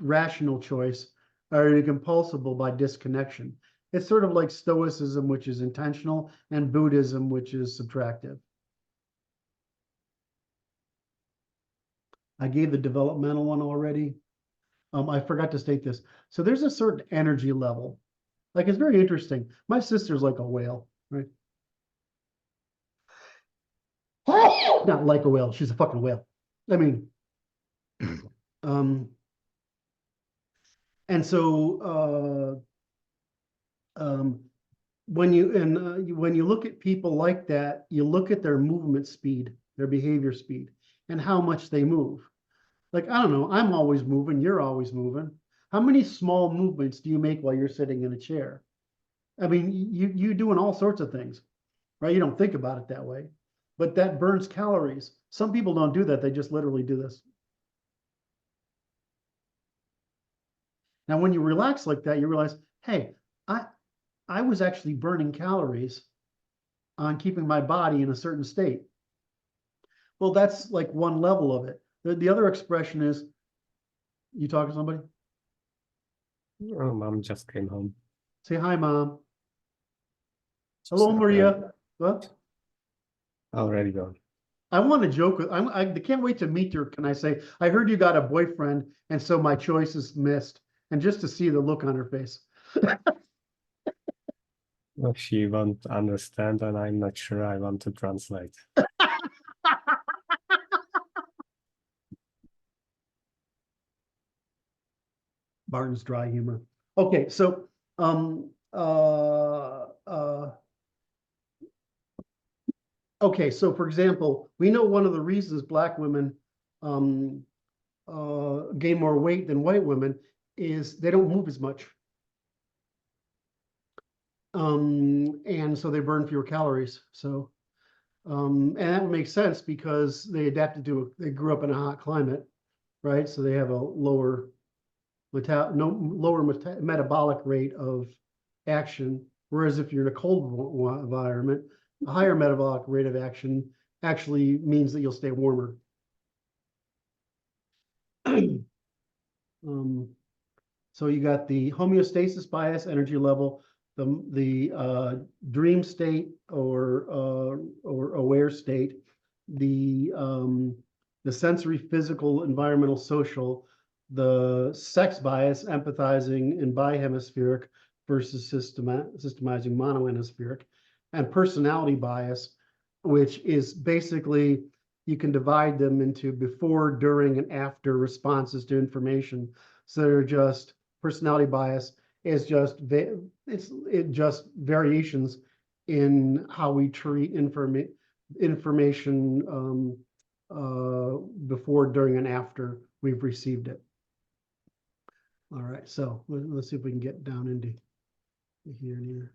rational choice, or you're compulsible by disconnection. It's sort of like Stoicism, which is intentional, and Buddhism, which is subtractive. I gave the developmental one already. I forgot to state this. So there's a certain energy level. Like, it's very interesting. My sister's like a whale, right? Not like a whale. She's a fucking whale. I mean, and so when you look at people like that, you look at their movement speed, their behavior speed, and how much they move. Like, I don't know, I'm always moving, you're always moving. How many small movements do you make while you're sitting in a chair? I mean, you're doing all sorts of things, right? You don't think about it that way, but that burns calories. Some people don't do that. They just literally do this. Now, when you relax like that, you realize, hey, I was actually burning calories on keeping my body in a certain state. Well, that's like one level of it. The other expression is, you talking to somebody? Oh, mom just came home. Say hi, mom. Hello, Maria. What? Already gone. I want to joke with. I can't wait to meet her. Can I say I heard you got a boyfriend, and so my choice is missed, and just to see the look on her face. If she won't understand, and I'm not sure I want to translate. Martin's dry humor. Okay, so okay, so for example, we know one of the reasons black women um gain more weight than white women is they don't move as much. And so they burn fewer calories. So and that would make sense because they adapted to they grew up in a hot climate, right? So they have a lower metabolic rate of action. Whereas if you're in a cold environment, a higher metabolic rate of action actually means that you'll stay warmer. So you got the homeostasis bias, energy level, the dream state or aware state, the sensory, physical, environmental, social, the sex bias, empathizing and bihemispheric versus systemizing monohemispheric, and personality bias, which is basically you can divide them into before, during, and after responses to information. So they're just personality bias is just just variations in how we treat information before, during, and after we've received it. All right, so let's see if we can get down into here and here.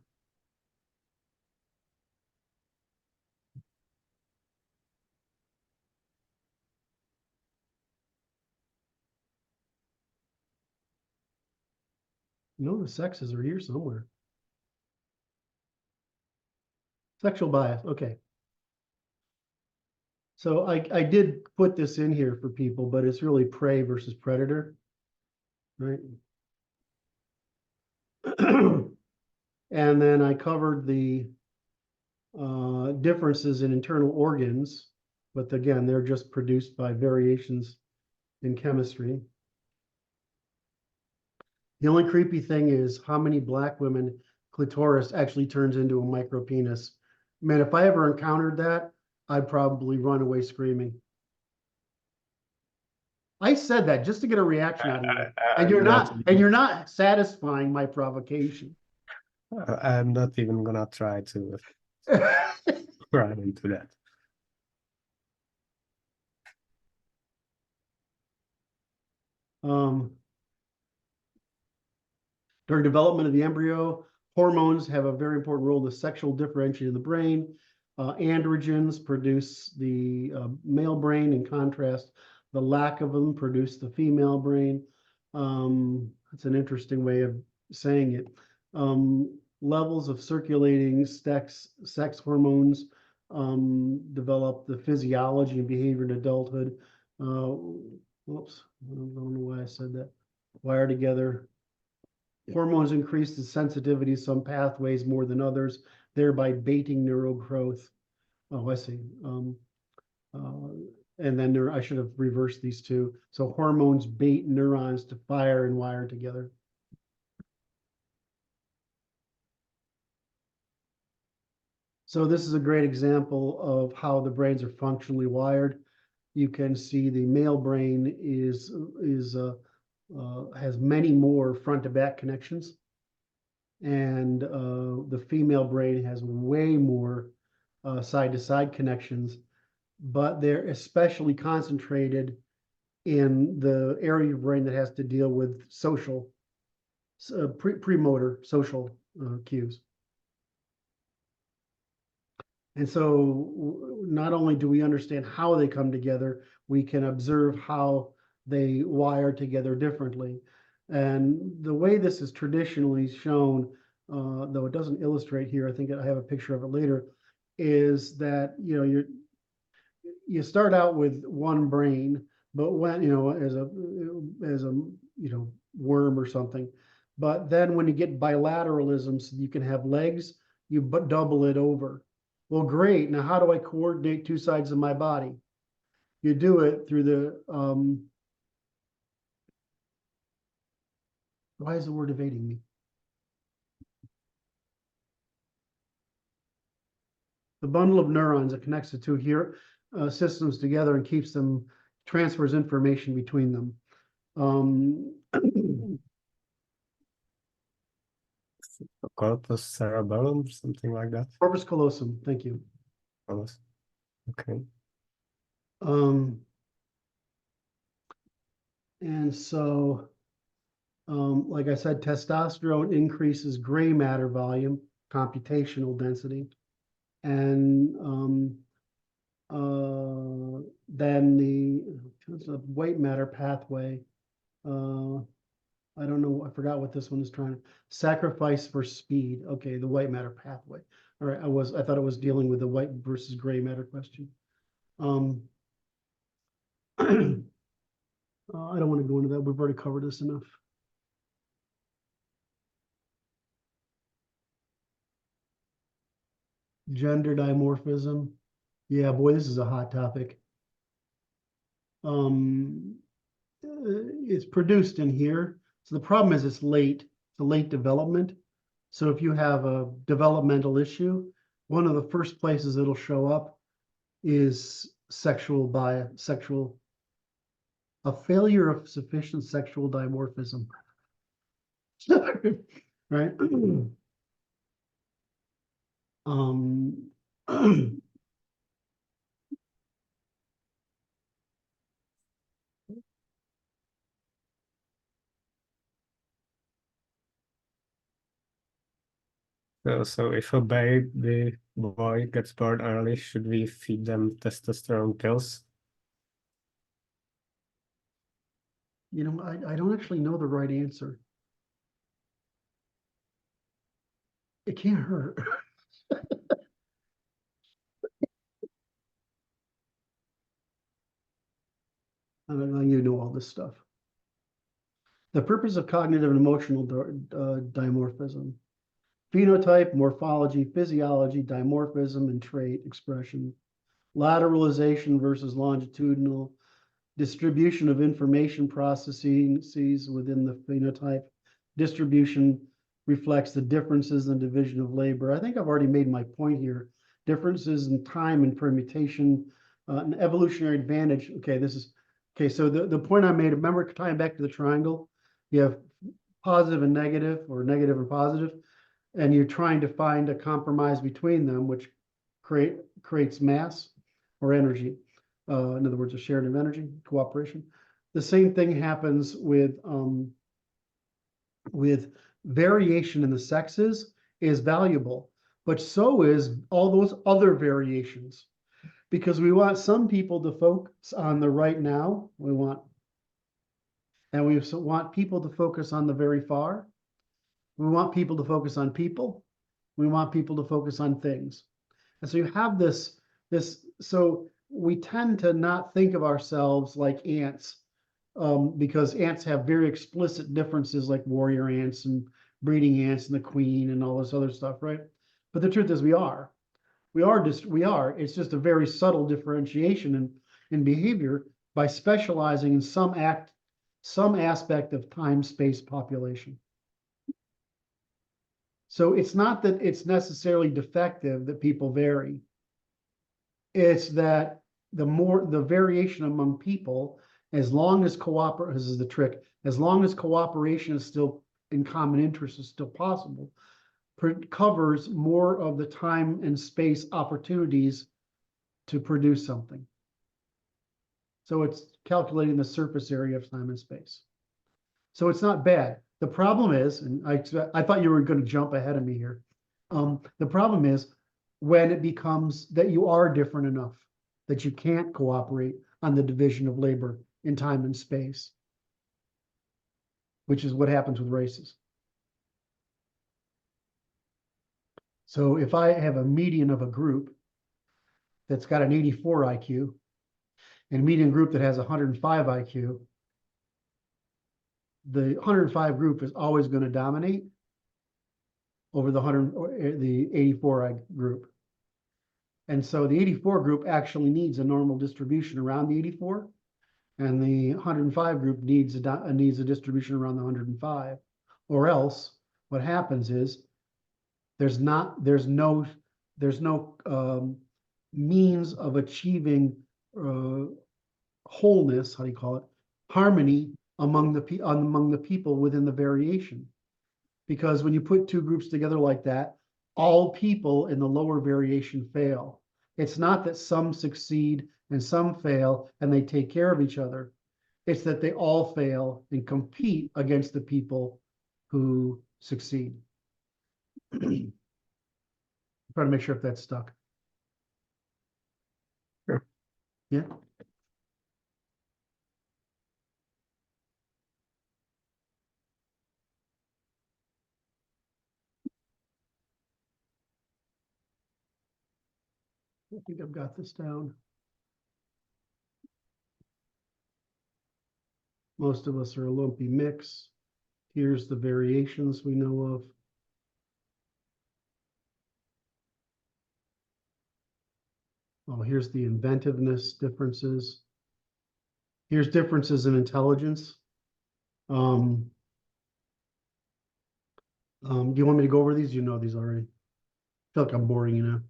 No, the sexes are here somewhere. Sexual bias, okay. So I did put this in here for people, but it's really prey versus predator, right? And then I covered the differences in internal organs, but again, they're just produced by variations in chemistry. The only creepy thing is how many black women clitoris actually turns into a micro penis. Man, if I ever encountered that, I'd probably run away screaming. I said that just to get a reaction out of you, and you're not satisfying my provocation. I'm not even gonna try to run into that. During development of the embryo, hormones have a very important role in the sexual differentiation of the brain. Androgens produce the male brain. In contrast, the lack of them produce the female brain. That's an interesting way of saying it. Levels of circulating sex hormones develop the physiology and behavior in adulthood. Whoops, I don't know why I said that. Wire together. Hormones increase the sensitivity of some pathways more than others, thereby baiting neural growth. Oh, I see. And then I should have reversed these two. So hormones bait neurons to fire and wire together. So this is a great example of how the brains are functionally wired. You can see the male brain has many more front to back connections, and the female brain has way more side to side connections, but they're especially concentrated in the area of brain that has to deal with social premotor social cues. And so not only do we understand how they come together, we can observe how they wire together differently. And the way this is traditionally shown, though it doesn't illustrate here, I think I have a picture of it later, is that you start out with one brain, but when as a worm or something, but then when you get bilateralism, so you can have legs, you double it over. Well, great. Now, how do I coordinate two sides of my body? You do it through why is the word evading me? The bundle of neurons that connects the two here systems together and keeps them, transfers information between them. Corpus cerebellum, something like that. Corpus callosum, thank you. Okay. And so, like I said, testosterone increases gray matter volume, computational density, and then the white matter pathway. I don't know. I forgot what this one is trying to sacrifice for speed. Okay, the white matter pathway. All right, I thought it was dealing with the white versus gray matter question. I don't want to go into that. We've already covered this enough. Gender dimorphism. Yeah, boy, this is a hot topic. It's produced in here. So the problem is it's late. It's a late development. So if you have a developmental issue, one of the first places it'll show up is sexual bias, a failure of sufficient sexual dimorphism. Right? So if a baby boy gets born early, should we feed them testosterone pills? You know, I don't actually know the right answer. It can't hurt. I don't know, you know all this stuff. The purpose of cognitive and emotional dimorphism. Phenotype, morphology, physiology, dimorphism, and trait expression. Lateralization versus longitudinal. Distribution of information processes within the phenotype. Distribution reflects the differences in division of labor. I think I've already made my point here. Differences in time and permutation, an evolutionary advantage. Okay, so the point I made, remember tying back to the triangle, you have positive and negative, or negative and positive, and you're trying to find a compromise between them, which creates mass or energy. In other words, a sharing of energy, cooperation. The same thing happens with variation in the sexes is valuable, but so is all those other variations, because we want some people to focus on the right now. We want people to focus on the very far. We want people to focus on people. We want people to focus on things. And so you have so we tend to not think of ourselves like ants, because ants have very explicit differences, like warrior ants and breeding ants and the queen and all this other stuff, right? But the truth is we are. It's just a very subtle differentiation in behavior by specializing in some aspect of time, space, population. So it's not that it's necessarily defective that people vary. It's that the variation among people, as long as this is the trick, as long as cooperation is still in common interest is still possible, covers more of the time and space opportunities to produce something. So it's calculating the surface area of time and space. So it's not bad. The problem is, and I thought you were going to jump ahead of me here. The problem is when it becomes that you are different enough that you can't cooperate on the division of labor in time and space, which is what happens with races. So if I have a median of a group that's got an 84 IQ and a median group that has 105 IQ, the 105 group is always going to dominate over the 84 group. And so the 84 group actually needs a normal distribution around the 84. And the 105 group needs a distribution around the 105. Or else what happens is there's no means of achieving wholeness, how do you call it, harmony among the people within the variation. Because when you put two groups together like that, all people in the lower variation fail. It's not that some succeed and some fail and they take care of each other. It's that they all fail and compete against the people who succeed. Try to make sure if that's stuck. Sure. Yeah. I think I've got this down. Most of us are a lumpy mix. Here's the variations we know of. Oh, here's the inventiveness differences. Here's differences in intelligence. Do you want me to go over these? You know these already. I feel like I'm boring you now.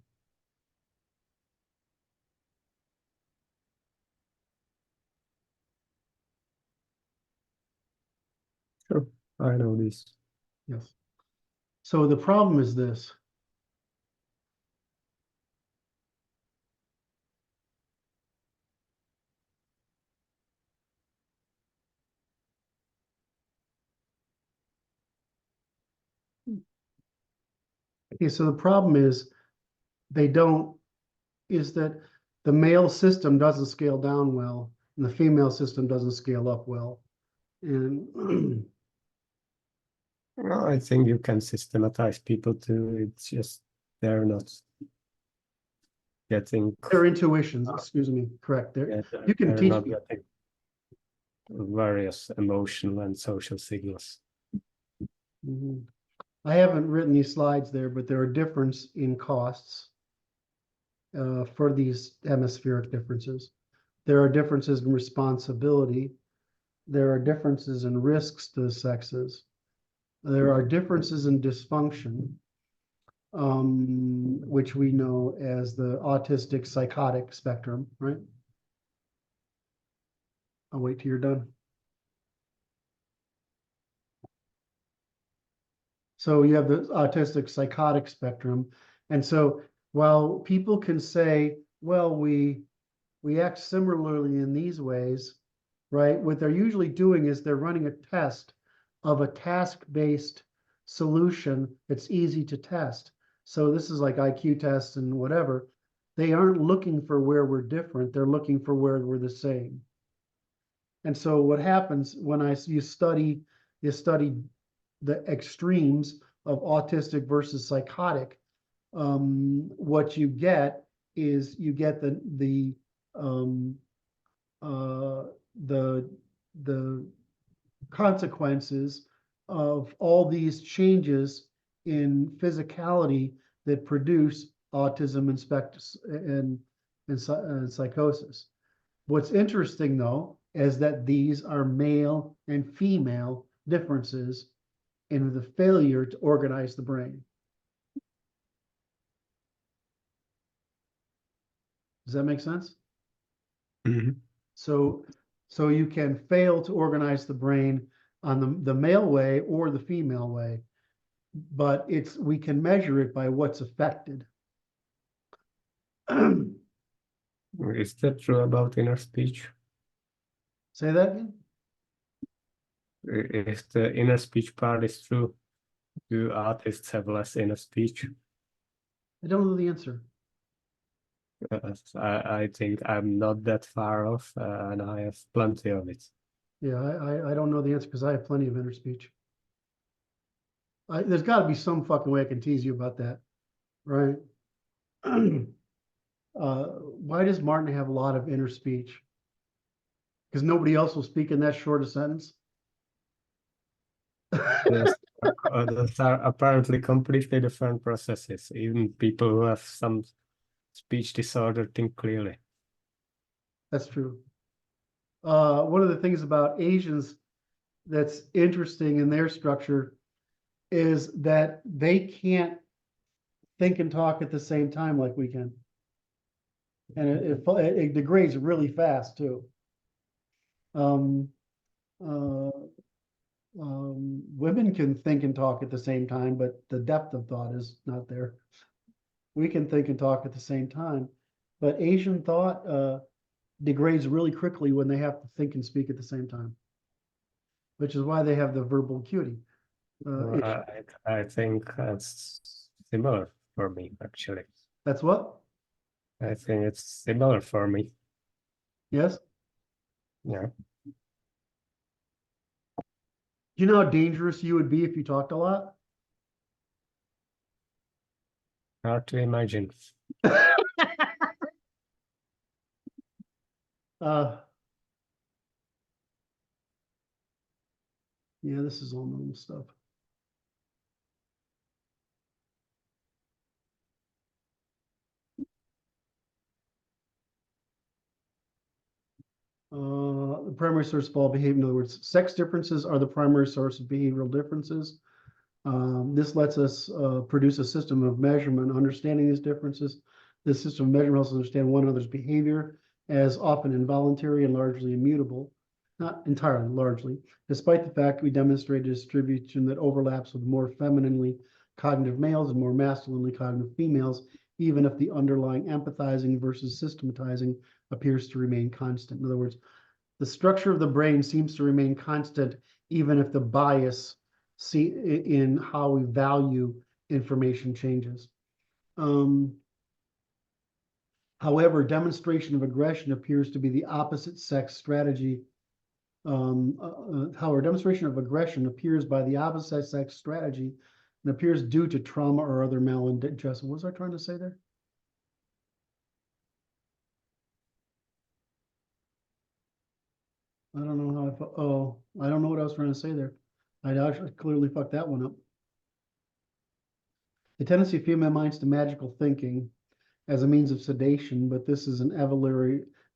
Sure, I know this. Yes. So the problem is this. Okay, so the problem is is that the male system doesn't scale down well and the female system doesn't scale up well. And Well, I think you can systematize people too. It's just they're not getting. their intuitions, excuse me, correct. You can they're teach not getting various emotional and social signals. Mhm. I haven't written these slides there, but there are difference in costs for these hemispheric differences. There are differences in responsibility. There are differences in risks to the sexes. There are differences in dysfunction, which we know as the autistic psychotic spectrum, right? I'll wait till you're done. So you have the autistic psychotic spectrum. And so while people can say, well, we act similarly in these ways, right? What they're usually doing is they're running a test of a task-based solution that's easy to test. So this is like IQ tests and whatever. They aren't looking for where we're different. They're looking for where we're the same. And so what happens when you study the extremes of autistic versus psychotic, what you get is you get um, the consequences of all these changes in physicality that produce autism and psychosis. What's interesting, though, is that these are male and female differences in the failure to organize the brain. Does that make sense? Mm-hmm. So you can fail to organize the brain on the male way or the female way, but we can measure it by what's affected. Is that true about inner speech? Say that again? If the inner speech part is true, do artists have less inner speech? I don't know the answer. I think I'm not that far off, and I have plenty of it. Yeah, I don't know the answer because I have plenty of inner speech. There's got to be some fucking way I can tease you about that, right? Why does Martin have a lot of inner speech? Because nobody else will speak in that short a sentence. Yes, those are apparently completely different processes. Even people who have some speech disorder think clearly. That's true. One of the things about Asians that's interesting in their structure is that they can't think and talk at the same time like we can. And it degrades really fast too. Um, uh, Women can think and talk at the same time, but the depth of thought is not there. We can think and talk at the same time, but Asian thought degrades really quickly when they have to think and speak at the same time, which is why they have the verbal acuity. I think that's similar for me, actually. That's what? I think it's similar for me. Yes. Yeah. Do you know how dangerous you would be if you talked a lot? Hard to imagine. Yeah, this is all normal stuff. The primary source of all behavior, in other words, sex differences are the primary source of behavioral differences. This lets us produce a system of measurement, understanding these differences. This system of measurement helps us understand one another's behavior as often involuntary and largely immutable, not entirely, largely, despite the fact we demonstrate a distribution that overlaps with more femininely cognitive males and more masculinely cognitive females, even if the underlying empathizing versus systematizing appears to remain constant. In other words, the structure of the brain seems to remain constant, even if the bias in how we value information changes. However, demonstration of aggression appears to be the opposite sex strategy. However, demonstration of aggression appears by the opposite sex strategy and appears due to trauma or other maladjustment. What was I trying to say there? I don't know how I don't know what I was trying to say there. I actually clearly fucked that one up. The tendency of female minds to magical thinking as a means of sedation, but this is an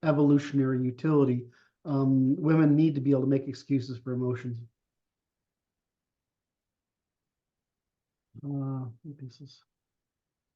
evolutionary utility. Women need to be able to make excuses for emotions.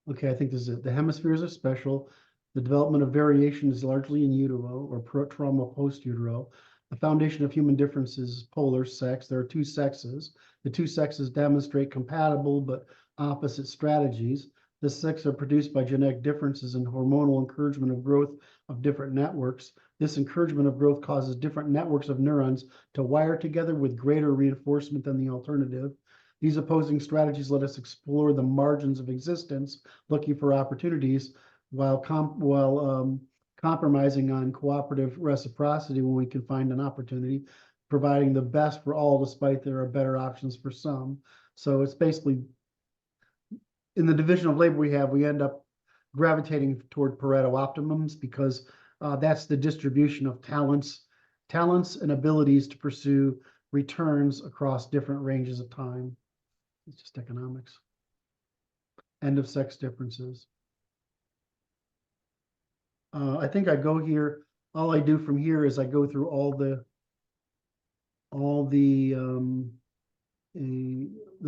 Okay, I think this is it. The hemispheres are special. The development of variation is largely in utero or trauma post utero. The foundation of human differences is polar sex. There are two sexes. The two sexes demonstrate compatible but opposite strategies. The sexes are produced by genetic differences and hormonal encouragement of growth of different networks. This encouragement of growth causes different networks of neurons to wire together with greater reinforcement than the alternative. These opposing strategies let us explore the margins of existence, looking for opportunities while compromising on cooperative reciprocity when we can find an opportunity, providing the best for all despite there are better options for some. So it's basically, in the division of labor we end up gravitating toward Pareto optimums because that's the distribution of talents and abilities to pursue returns across different ranges of time. It's just economics. End of sex differences. I think I go here. All I do from here is I go through all the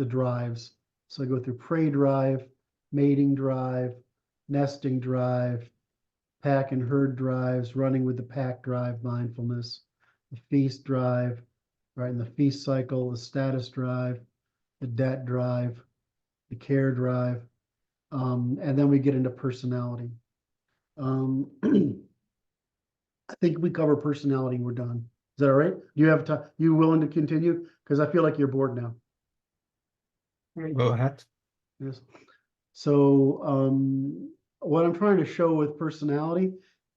drives. So I go through prey drive, mating drive, nesting drive, pack and herd drives, running with the pack drive, mindfulness, the feast drive, right? In the feast cycle, the status drive, the debt drive, the care drive, and then we get into personality. I think we cover personality. We're done. Is that all right? Do you have time? You willing to continue? Because I feel like you're bored now. Go ahead. Yes. So what I'm trying to show with personality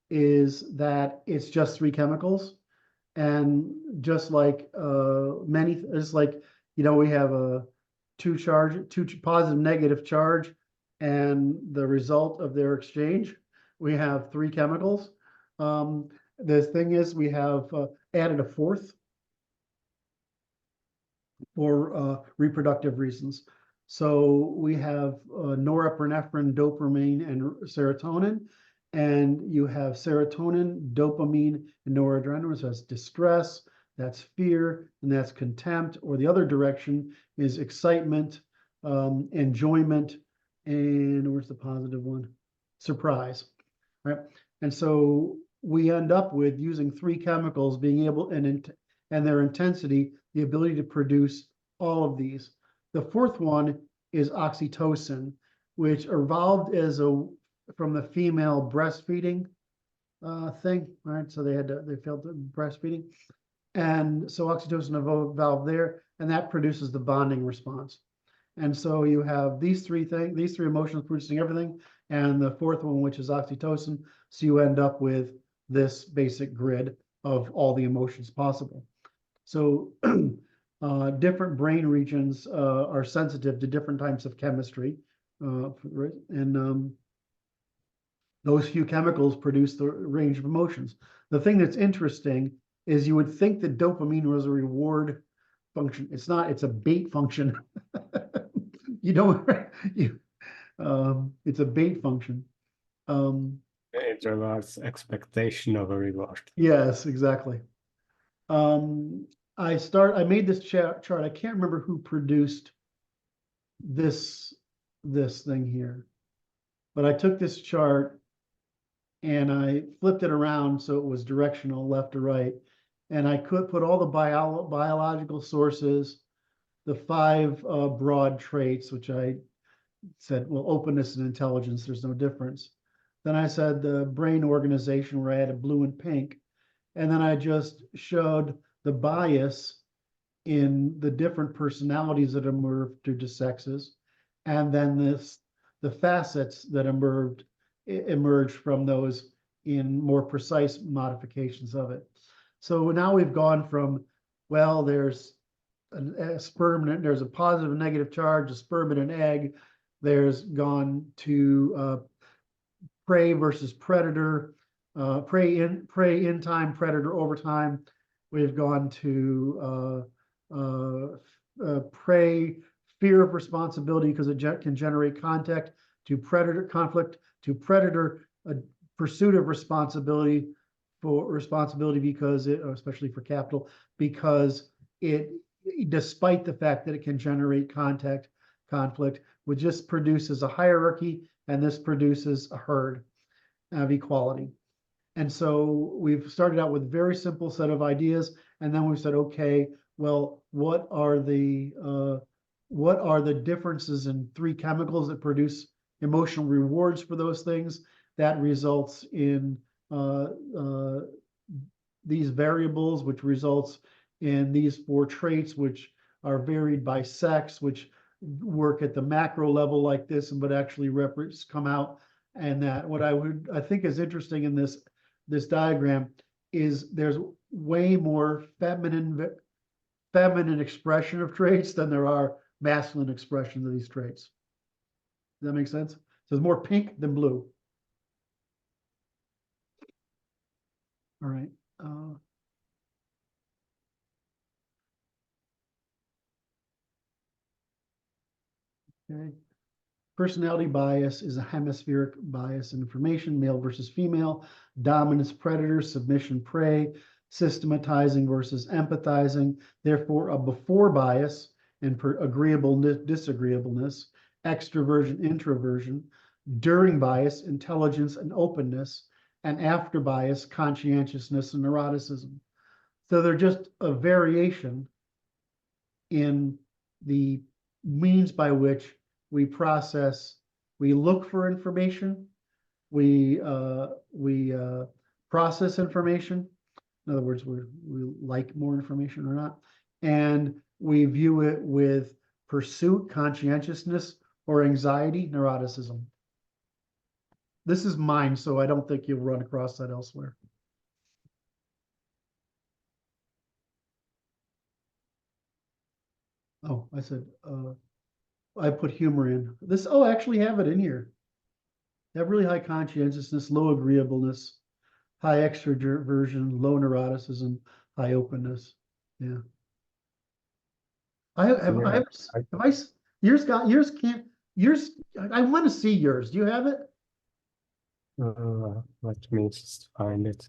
is that it's just three chemicals, and just like it's like, you know, we have a two positive negative charge, and the result of their exchange, we have three chemicals. The thing is, we have added a fourth for reproductive reasons. So we have norepinephrine, dopamine, and serotonin. And you have serotonin, dopamine, and noradrenaline. So that's distress, that's fear, and that's contempt. Or the other direction is excitement, enjoyment, and where's the positive one? Surprise, right? And so we end up with using three chemicals being able and their intensity, the ability to produce all of these. The fourth one is oxytocin, which evolved as from the female breastfeeding thing, right? So they felt breastfeeding, and so oxytocin evolved there, and that produces the bonding response. And so you have these three emotions producing everything, and the fourth one, which is oxytocin. So you end up with this basic grid of all the emotions possible. So different brain regions are sensitive to different types of chemistry, and those few chemicals produce the range of emotions. The thing that's interesting is you would think that dopamine was a reward function. It's not, it's a bait function. You don't, it's a bait function. It rewards expectation of a reward. Yes, exactly. I made this chart. I can't remember who produced this thing here, but I took this chart and I flipped it around so it was directional left to right, and I could put all the biological sources, the five broad traits, which I said, well, openness and intelligence, there's no difference. Then I said the brain organization, where I added blue and pink, and then I just showed the bias in the different personalities that emerged due to sexes, and then the facets that emerged from those in more precise modifications of it. So now we've gone from, well, there's a sperm, there's a positive and negative charge, a sperm and an egg. There's gone to prey versus predator, prey in time, predator over time. We've gone to prey, fear of responsibility because it can generate contact, to predator conflict, to predator pursuit of responsibility because it, especially for capital, because it, despite the fact that it can generate conflict, which just produces a hierarchy, and this produces a herd of equality. And so we've started out with a very simple set of ideas, and then we've said, okay, well, what are the differences in three chemicals that produce emotional rewards for those things? That results in these variables, which results in these four traits, which are varied by sex, which work at the macro level like this, but actually come out. And that what I think is interesting in this diagram is there's way more feminine expression of traits than there are masculine expressions of these traits. Does that make sense? So there's more pink than blue. All right. Okay. Personality bias is a hemispheric bias in information, male versus female, dominance predator, submission prey, systematizing versus empathizing, therefore a before bias and agreeableness, disagreeableness, extroversion, introversion, during bias, intelligence and openness, and after bias, conscientiousness and neuroticism. So they're just a variation in the means by which we look for information, we process information. In other words, we like more information or not, and we view it with pursuit, conscientiousness, or anxiety, neuroticism. This is mine, so I don't think you'll run across that elsewhere. Oh, I said, I put humor in this. Oh, I actually have it in here. They have really high conscientiousness, low agreeableness, high extroversion, low neuroticism, high openness. Yeah. I have Yours can't, yours, I want to see yours. Do you have it? Let me just find it.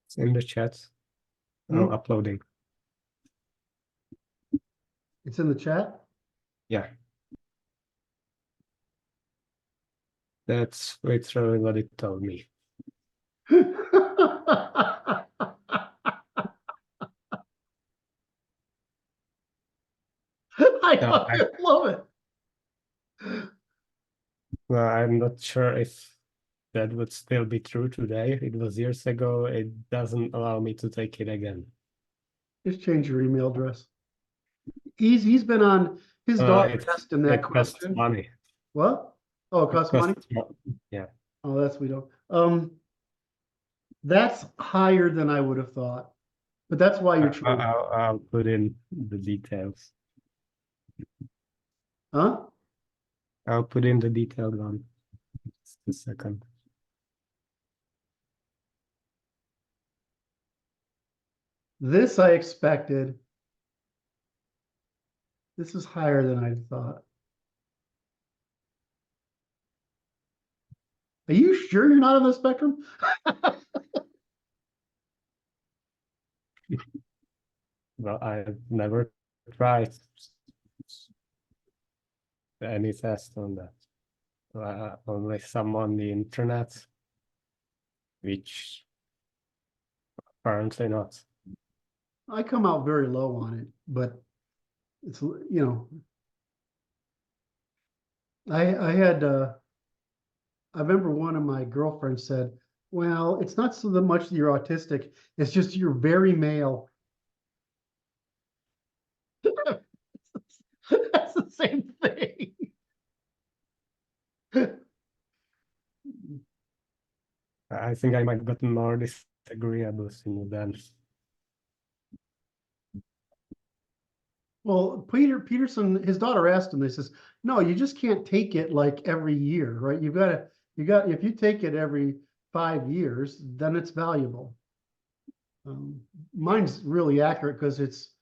It's in the chat. I'm Hmm? uploading. It's in the chat. Yeah, that's literally what it told me. I No, fucking love it. well, I'm not sure if that would still be true today. It was years ago. It doesn't allow me to take it again. Just change your email address. He's been on, his daughter asked him that It costs question. money. What? Oh, it It costs money? yeah. Oh, that's we don't. That's higher than I would have thought. But that's why you're true. I'll put in the details. Huh? I'll put in the detailed one. Just a second. This I expected. This is higher than I thought. Are you sure you're not on the spectrum? Well, I've never tried any test on that. Only some on the internet, which apparently not. I come out very low on it, but it's, I had I remember one of my girlfriends said, well, it's not so much that you're autistic, it's just you're very male. That's the same thing. I think I might gotten more disagreeable since then. Well, Peterson, his daughter asked him, they says, no, you just can't take it like every year, right? If you take it every 5 years, then it's valuable. Mine's really accurate because it's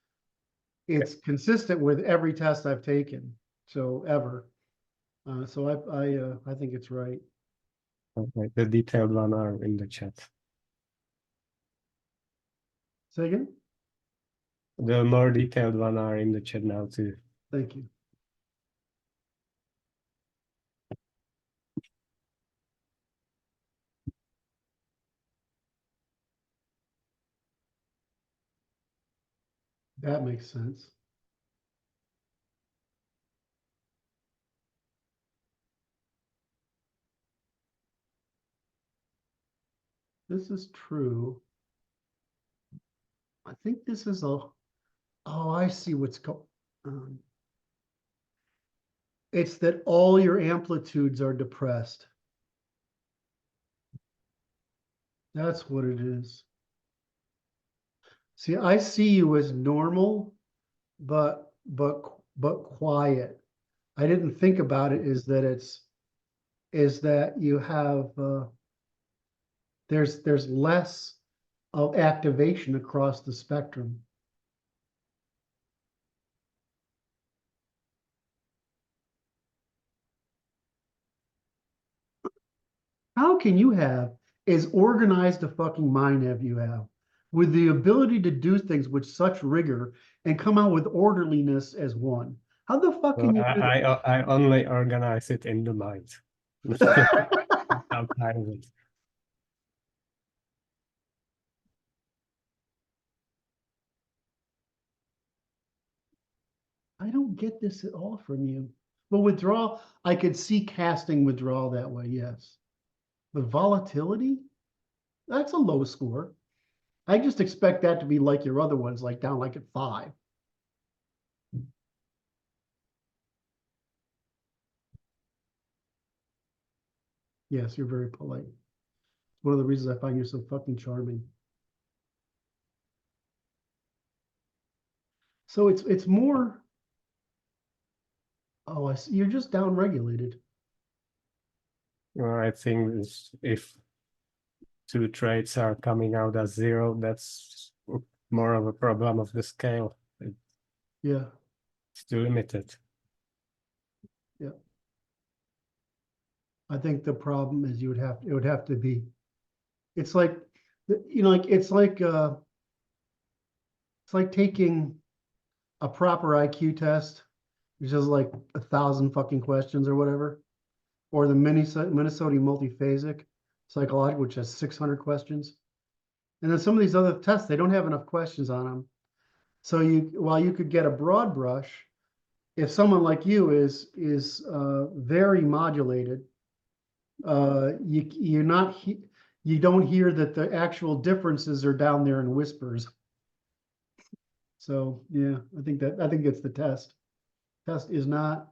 consistent with every test I've taken, so ever. So I think it's right. Okay, the detailed one are in the chat. Say again? The more detailed one are in the chat now too. Thank you. That makes sense. This is true. I think this is oh, I see what's going. It's that all your amplitudes are depressed. That's what it is. See, I see you as normal, but quiet. I didn't think about it is that you have there's less of activation across the spectrum. How can you have as organized a fucking mind as you have? with the ability to do things with such rigor and come out with orderliness as one. How the fuck Well, can you do that? I only organize it in the mind. Outside of it. I don't get this at all from you. Well, withdrawal, I could see casting withdrawal that way, yes. But volatility, that's a low score. I just expect that to be like your other ones, like down like at 5. Yes, you're very polite. One of the reasons I find you so fucking charming. So it's more. Oh, I see. You're just down regulated. Well, I think if 2 traits are coming out as 0, that's more of a problem of the scale. Yeah, It's too limited. yeah. I think the problem is it would have to be. It's like, like it's like taking a proper IQ test, which is like 1,000 fucking questions or whatever, or the Minnesota multiphasic psychological, which has 600 questions. And then some of these other tests, they don't have enough questions on them. So while you could get a broad brush, if someone like you is very modulated, you don't hear that the actual differences are down there in whispers. So yeah, I think it's the test. Test is not.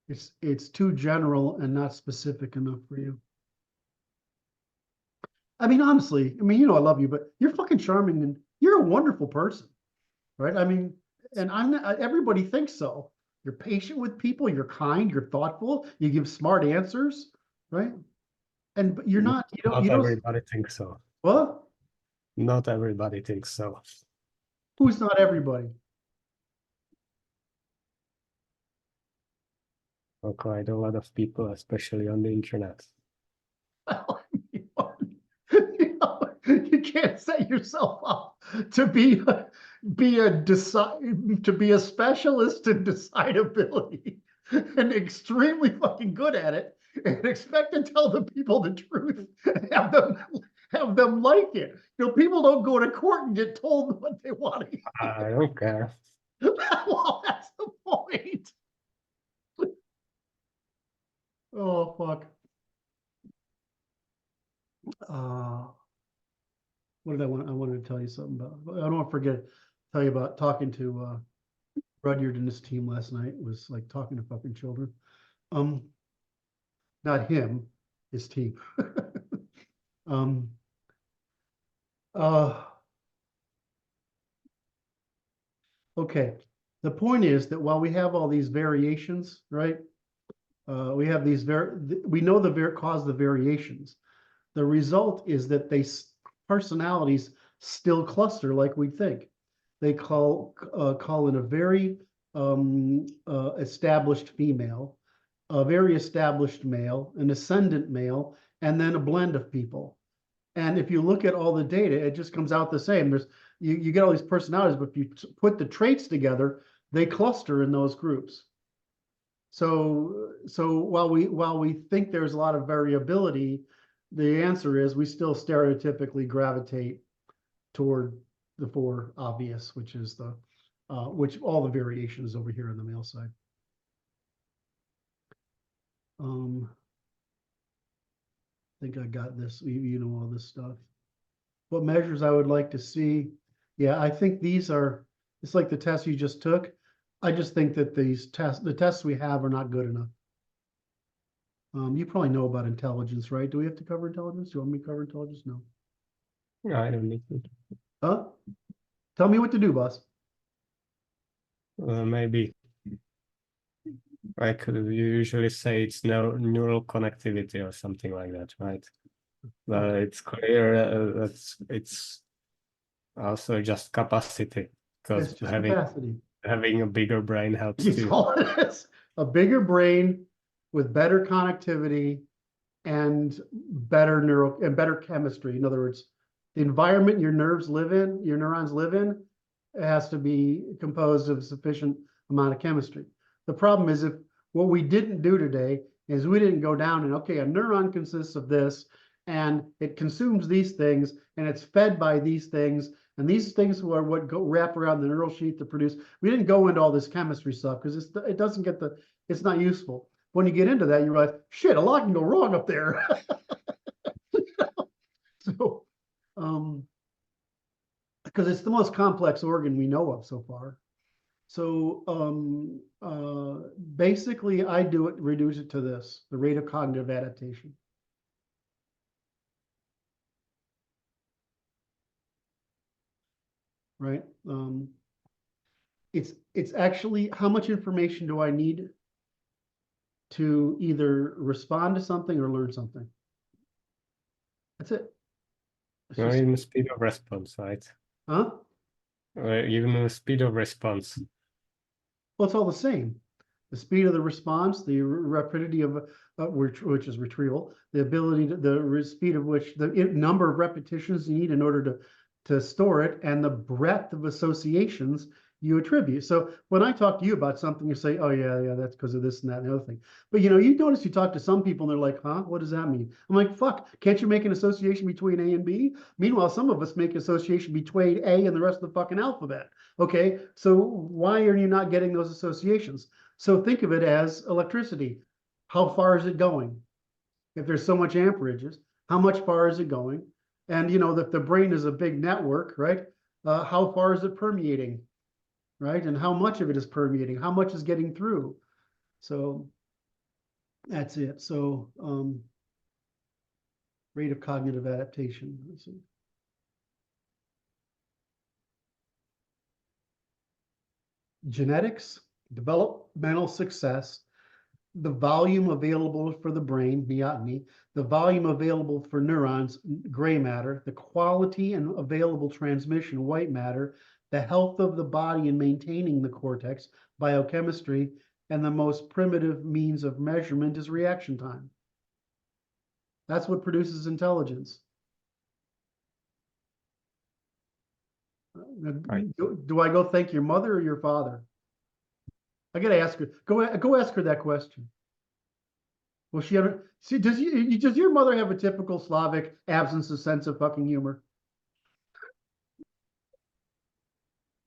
It's too general and not specific enough for you. I mean, honestly, I mean, I love you, but you're fucking charming and you're a wonderful person, right? I mean, and I'm not, everybody thinks so. You're patient with people, you're kind, you're thoughtful, you give smart answers, right? And you're not, Not everybody thinks so. what? Not everybody thinks so. Who's not everybody? Well, quite a lot of people, especially on the internet. You can't set yourself up to be a specialist in decidability and extremely fucking good at it and expect to tell the people the truth and have them like it. People don't go to court and get told what they want to hear. I don't care. Well, that's the point. Oh fuck. What did I want? I wanted to tell you something about. I don't want to forget. Tell you about talking to Rudyard and his team last night. It was like talking to fucking children. Um, not him, his team. um. Okay. The point is that while we have all these variations, right? We have these we know the cause the variations. The result is that personalities still cluster like we think. They call in a very established female, a very established male, an ascendant male, and then a blend of people. And if you look at all the data, it just comes out the same. You get all these personalities, but if you put the traits together, they cluster in those groups. So while we think there's a lot of variability, the answer is we still stereotypically gravitate toward the 4 obvious, which is which all the variations over here on the male side. I think I got this, all this stuff. What measures I would like to see? Yeah, I think it's like the tests you just took. I just think that the tests we have are not good enough. You probably know about intelligence, right? Do we have to cover intelligence? Do you want me to cover intelligence? No. No, I don't need to. Huh? Tell me what to do, boss. Maybe I could usually say it's neural connectivity or something like that, right? But it's clear that it's also just capacity, because It's just capacity. having a bigger brain helps It's too. all it is. A bigger brain with better connectivity and better chemistry. In other words, The environment your nerves live in, your neurons live in, has to be composed of a sufficient amount of chemistry. The problem is if what we didn't do today is we didn't go down and, okay, a neuron consists of this, and it consumes these things, and it's fed by these things, and these things are what go wrap around the neural sheath to produce. We didn't go into all this chemistry stuff because it doesn't get the, it's not useful. When you get into that, you realize, shit, a lot can go wrong up there. So, because it's the most complex organ we know of so far. So basically, I reduce it to this: the rate of cognitive adaptation. Right? It's actually how much information do I need to either respond to something or learn something. That's it. It's just, Even the speed of response, right? huh? Even the speed of response. Well, it's all the same. The speed of the response, the rapidity of which is retrieval, the ability to the speed of which the number of repetitions you need in order to store it, and the breadth of associations you attribute. So when I talk to you about something, you say, "Oh yeah, that's because of this and that and the other thing." But you notice you talk to some people and they're like, "Huh? What does that mean?" I'm like, "Fuck! Can't you make an association between A and B?" Meanwhile, some of us make association between A and the rest of the fucking alphabet. Okay, so why are you not getting those associations? So think of it as electricity. How far is it going? If there's so much amperages, how much far is it going? And that the brain is a big network, right? How far is it permeating, right? And how much of it is permeating? How much is getting through? So that's it. So rate of cognitive adaptation. Let's see. Genetics, developmental success, the volume available for the brain, neoteny, the volume available for neurons, gray matter, the quality and available transmission, white matter, the health of the body in maintaining the cortex, biochemistry, and the most primitive means of measurement is reaction time. That's what produces intelligence. Right. Do I go thank your mother or your father? I gotta ask her. Go ask her that question. Well, she ever see? Does your mother have a typical Slavic absence of sense of fucking humor?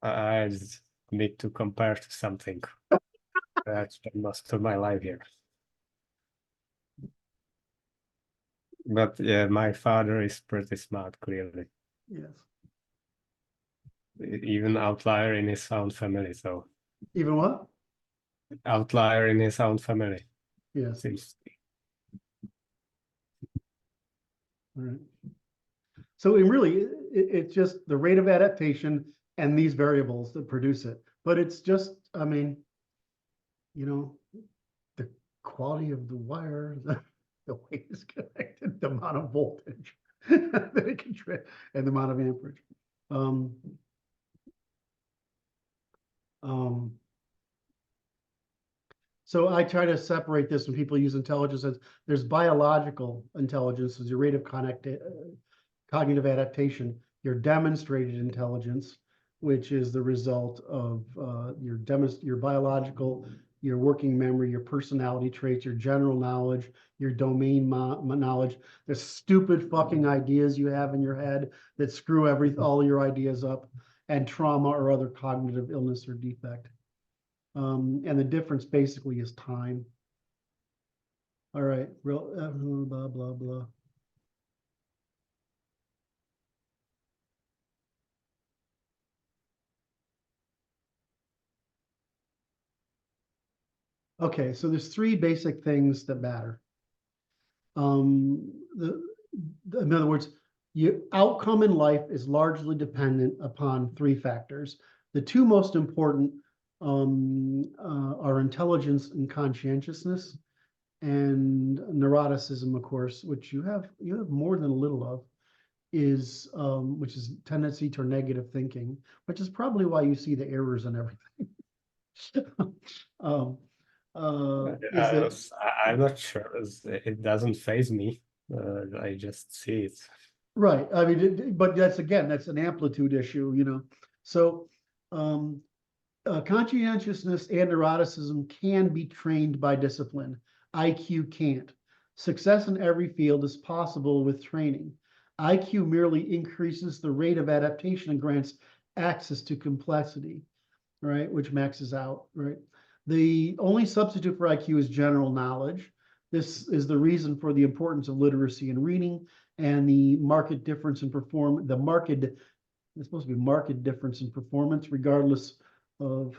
I just need to compare to something. I spent most of my life here. But yeah, my father is pretty smart, clearly. Yes. Even outlier in his own family, so Even what? outlier in his own family. Yes. Seems All right. So it's just the rate of adaptation and these variables that produce it. But it's just, I mean, the quality of the wire, the way it's connected, the amount of voltage that it can and the amount of amperage. So I try to separate this when people use intelligence as there's biological intelligence, is your rate of cognitive adaptation, your demonstrated intelligence, which is the result of your biological, your working memory, your personality traits, your general knowledge, your domain knowledge, the stupid fucking ideas you have in your head that screw all your ideas up, and trauma or other cognitive illness or defect. And the difference basically is time. All right, blah, blah, blah. Okay, so there's three basic things that matter. In other words, your outcome in life is largely dependent upon three factors. The two most important are intelligence and conscientiousness, and neuroticism, of course, which you have more than a little of, which is tendency to negative thinking, which is probably why you see the errors and everything. I'm not sure. It doesn't faze me. I just see it. Right. I mean, but that's again, that's an amplitude issue, you know. So, conscientiousness and neuroticism can be trained by discipline. IQ can't. Success in every field is possible with training. IQ merely increases the rate of adaptation and grants access to complexity, right? Which maxes out, right? The only substitute for IQ is general knowledge. This is the reason for the importance of literacy and reading and the marked difference in it's supposed to be marked difference in performance regardless of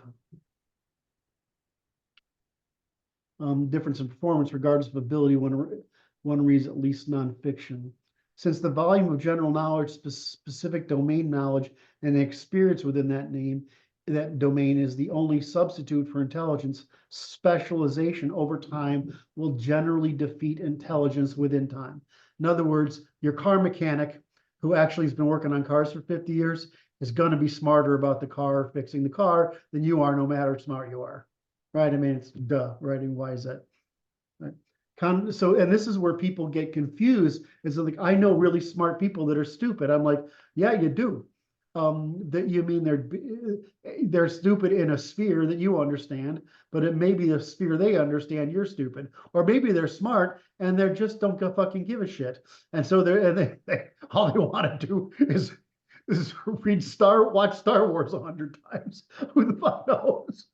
difference in performance regardless of ability when one reads at least nonfiction. Since the volume of general knowledge, specific domain knowledge, and experience within that domain is the only substitute for intelligence, specialization over time will generally defeat intelligence within time. In other words, your car mechanic who actually has been working on cars for 50 years is going to be smarter about the car, fixing the car, than you are, no matter how smart you are. Right? I mean, it's duh, right? And why is that? Right. So, and this is where people get confused. Is like, I know really smart people that are stupid. I'm like, yeah, you do. That you mean they're stupid in a sphere that you understand, but it may be a sphere they understand you're stupid, or maybe they're smart and they just don't fucking give a shit, and so they all they want to do is watch Star Wars 100 times. Who the fuck knows?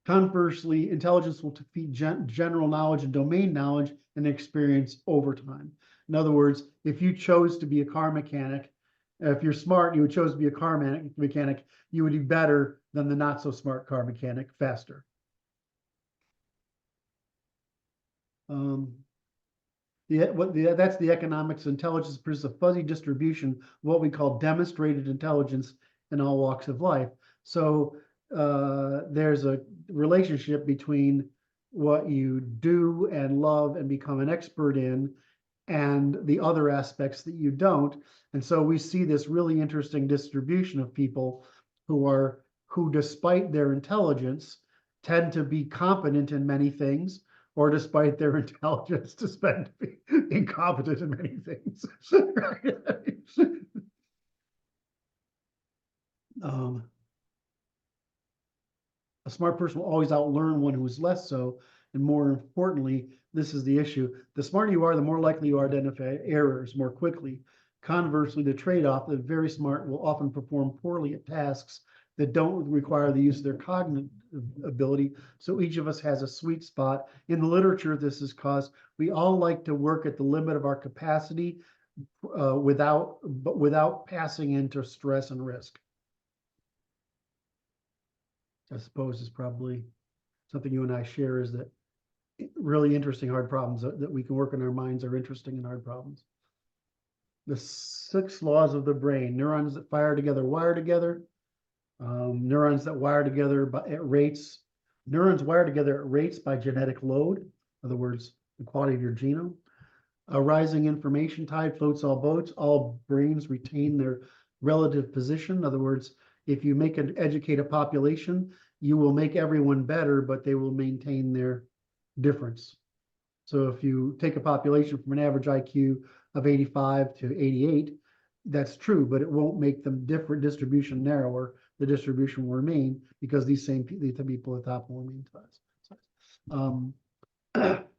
Conversely, intelligence will defeat general knowledge and domain knowledge and experience over time. In other words, if you chose to be a car mechanic, if you're smart, you would chose to be a car mechanic, you would be better than the not so smart car mechanic faster. That's the economics of intelligence produces a fuzzy distribution of what we call demonstrated intelligence in all walks of life. So there's a relationship between what you do and love and become an expert in and the other aspects that you don't. And so we see this really interesting distribution of people who despite their intelligence tend to be competent in many things, or despite their intelligence to spend incompetent in many things. A smart person will always outlearn one who is less so. And more importantly, this is the issue. The smarter you are, the more likely you are to identify errors more quickly. Conversely, the trade-off, the very smart will often perform poorly at tasks that don't require the use of their cognitive ability. So each of us has a sweet spot. In the literature, this is because we all like to work at the limit of our capacity without passing into stress and risk. I suppose is probably something you and I share, is that really interesting hard problems that we can work in our minds are interesting and hard problems. The 6 laws of the brain: neurons that fire together wire together. Neurons that wire together neurons wire together at rates by genetic load. In other words, the quality of your genome. A rising information tide floats all boats. All brains retain their relative position. In other words, if you educate a population, you will make everyone better, but they will maintain their difference. So if you take a population from an average IQ of 85 to 88, that's true, but it won't make them different distribution narrower. The distribution will remain because these people at the top will remain size.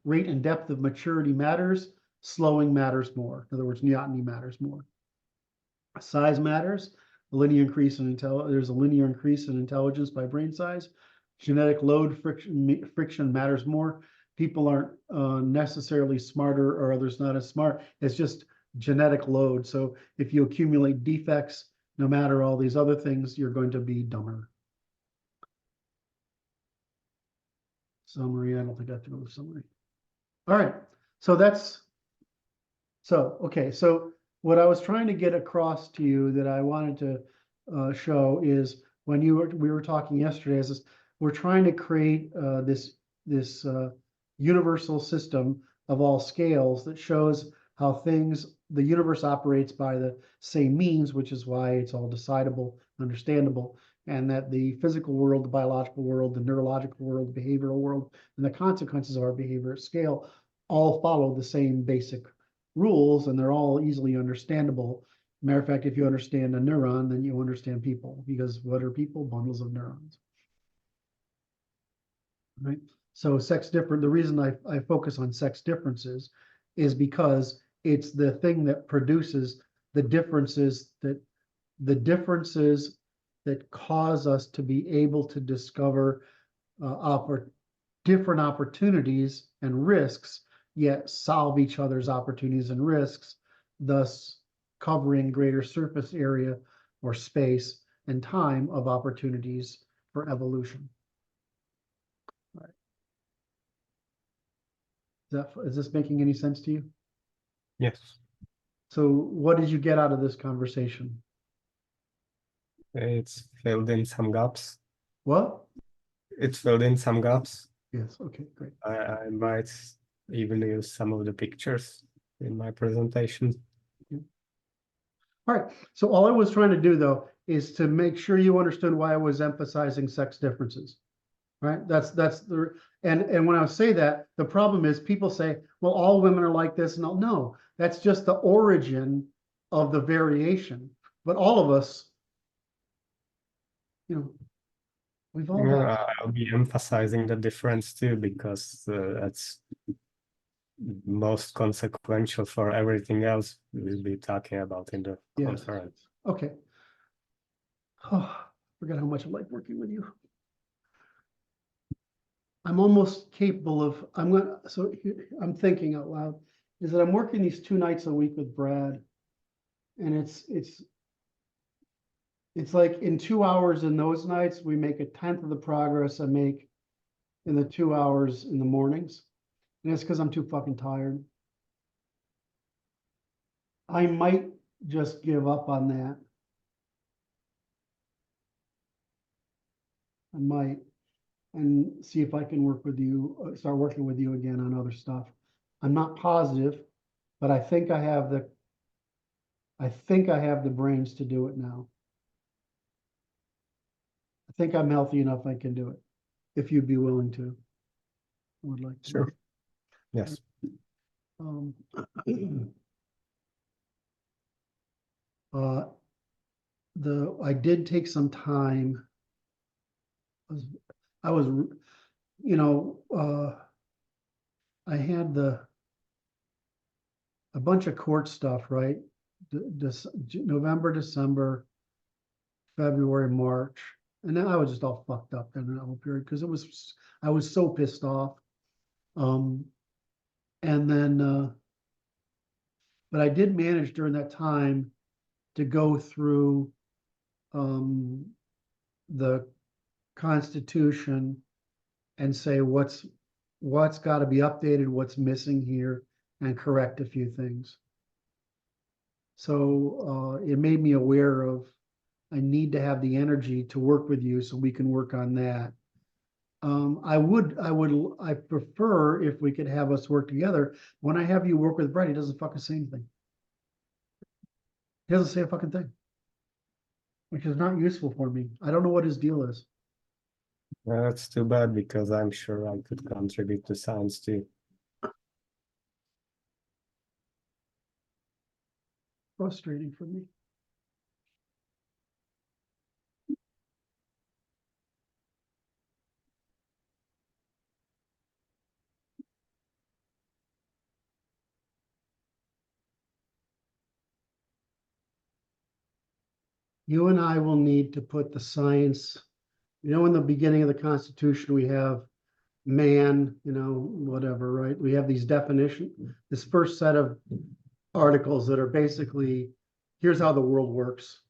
Rate and depth of maturity matters. Slowing matters more. In other words, neoteny matters more. Size matters. There's a linear increase in intelligence by brain size. Genetic load friction matters more. People aren't necessarily smarter or others not as smart. It's just genetic load. So if you accumulate defects, no matter all these other things, you're going to be dumber. Summary, I don't think I have to go to summary. All right, okay, so what I was trying to get across to you that I wanted to show is when we were talking yesterday, is we're trying to create this universal system of all scales that shows how the universe operates by the same means, which is why it's all decidable, understandable. and that the physical world, the biological world, the neurological world, the behavioral world, and the consequences of our behavior at scale all follow the same basic rules, and they're all easily understandable. Matter of fact, if you understand a neuron, then you understand people, because what are people? Bundles of neurons. Right? So the reason I focus on sex differences is because it's the thing that produces the differences that cause us to be able to discover different opportunities and risks, yet solve each other's opportunities and risks, thus covering greater surface area or space and time of opportunities for evolution. Is this making any sense to you? Yes. So what did you get out of this conversation? It's filled in some gaps. What? It's filled in some gaps. Yes, okay, great. I might even use some of the pictures in my presentation. All right, so all I was trying to do though is to make sure you understood why I was emphasizing sex differences. Right? That's the and when I say that, the problem is people say, well, all women are like this. No, that's just the origin of the variation. But all of us, we've all got. I'll be emphasizing the difference too, because that's most consequential for everything else we'll be talking about in the conference. Okay. Oh, forgot how much I like working with you. I'm almost capable of, I'm thinking out loud, is that I'm working these 2 nights a week with Brad. And it's like in 2 hours in those nights, we make 1/10 of the progress I make in the 2 hours in the mornings. And it's because I'm too fucking tired. I might just give up on that. I might, and see if I can start working with you again on other stuff. I'm not positive, but I think I have the brains to do it now. I think I'm healthy enough I can do it, if you'd be willing to. I would like to. Sure. Yes. I did take some time. I was, I had a bunch of court stuff, right? November, December, February, March, and then I was just all fucked up in that whole period because I was so pissed off. And then, but I did manage during that time to go through the Constitution and say what's got to be updated, what's missing here, and correct a few things. So it made me aware of I need to have the energy to work with you so we can work on that. I prefer if we could have us work together. When I have you work with Brett, he doesn't fucking say anything. He doesn't say a fucking thing, which is not useful for me. I don't know what his deal is. That's too bad, because I'm sure I could contribute to science too. Frustrating for me. You and I will need to put the science, in the beginning of the Constitution, we have man, whatever, right? We have these definitions, this first set of articles that are basically, here's how the world works,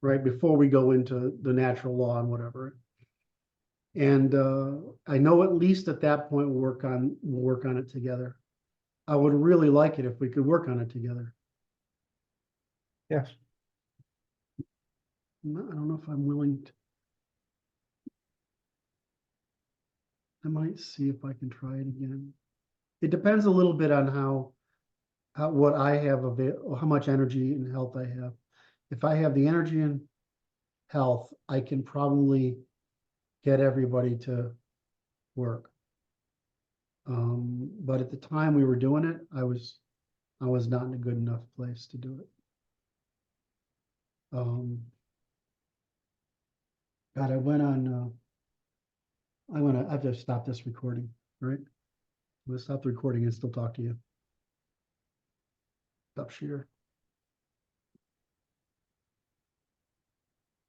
right? Before we go into the natural law and whatever. And I know at least at that point we'll work on it together. I would really like it if we could work on it together. Yes. I don't know if I'm willing to. I might see if I can try it again. It depends a little bit on what I have how much energy and health I have. If I have the energy and health, I can probably get everybody to work. But at the time we were doing it, I was not in a good enough place to do it. God, I have to stop this recording, right? I'm gonna stop the recording and still talk to you. Stop share.